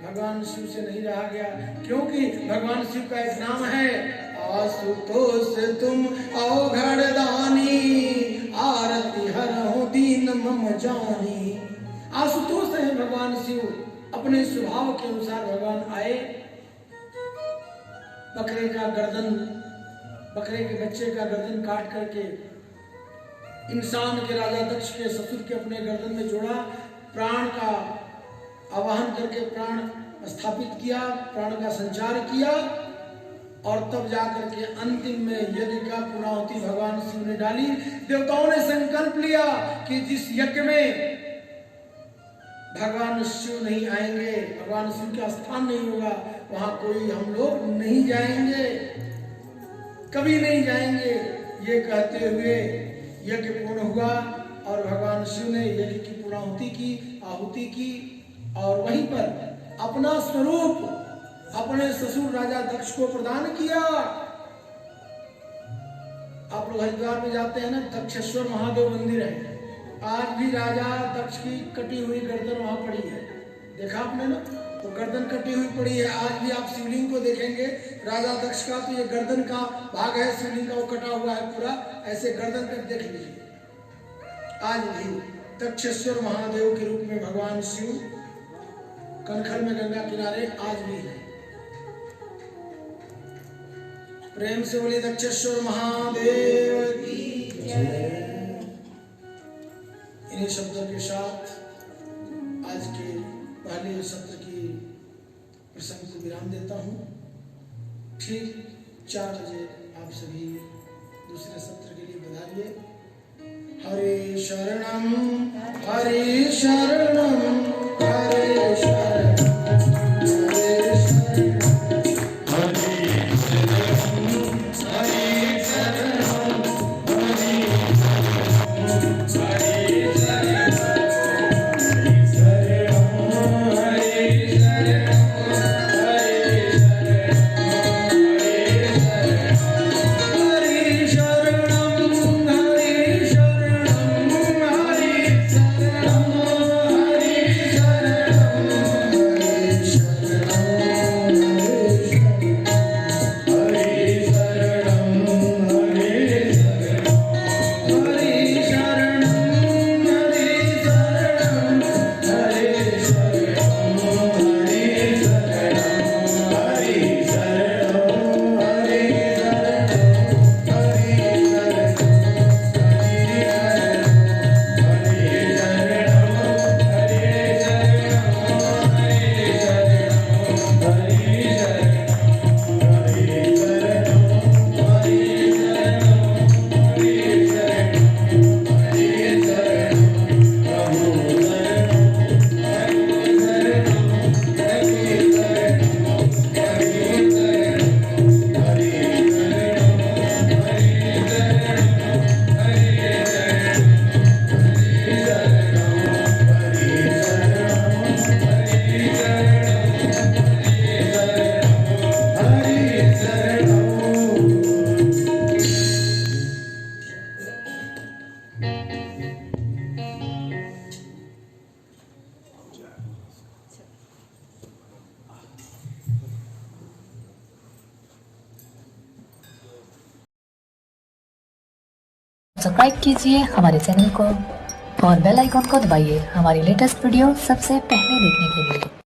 भगवान शिव से नहीं रहा गया, क्योंकि भगवान शिव का एक नाम है, आशुतोष तुम अवघड़ दानी, आरती हरहु दीन मम जानी। आशुतोष है भगवान शिव, अपने स्वभाव के अनुसार भगवान आए। बकरे के बच्चे का गर्दन काट करके इंसान के राजा दक्ष के ससुर के अपने गर्दन में जोड़ा, प्राण का आवाहन करके प्राण स्थापित किया, प्राण का संचार किया और तब जाकर के अंतिम में यज्ञ का पूर्णाहुति भगवान शिव ने डाली। देवताओं ने संकल्प लिया कि जिस यज्ञ में भगवान शिव नहीं आएंगे, भगवान शिव का स्थान नहीं होगा, वहां कोई हम लोग नहीं जाएंगे, कभी नहीं जाएंगे। ये कहते हुए यज्ञ पूर्ण हुआ और भगवान शिव ने यज्ञ की पूर्णाहुति की, आहुति की और वहीं पर अपना स्वरूप अपने ससुर राजा दक्ष को प्रदान किया। आप लोग हरिद्वार में जाते हैं ना, दक्षेश्वर महादेव मंदिर है, आज भी राजा दक्ष की कटी हुई गर्दन वहां पड़ी है, देखा आपने ना, तो गर्दन कटी हुई पड़ी है। आज भी आप शिवलिंग को देखेंगे राजा दक्ष का, तो ये गर्दन का भाग है शिवलिंग का, वो कटा हुआ है पूरा, ऐसे गर्दन कर देख लीजिए। आज भी दक्षेश्वर महादेव के रूप में भगवान शिव कनखल में गंगा किनारे आज भी है। प्रेम से बोले दक्षेश्वर महादेव की जय। इन्हीं शब्दों के साथ आज के पहले सत्र की प्रसंग को विराम देता हूँ। ठीक 4 बजे आप सभी दूसरे सत्र के लिए बधाइए। हरे शरणम हरे शरणम हरे शरणम हरे शरणम हरे शरणम सब्सक्राइब कीजिए हमारे चैनल को और बेल आइकॉन को दबाइए हमारी लेटेस्ट वीडियो सबसे पहले देखने के लिए।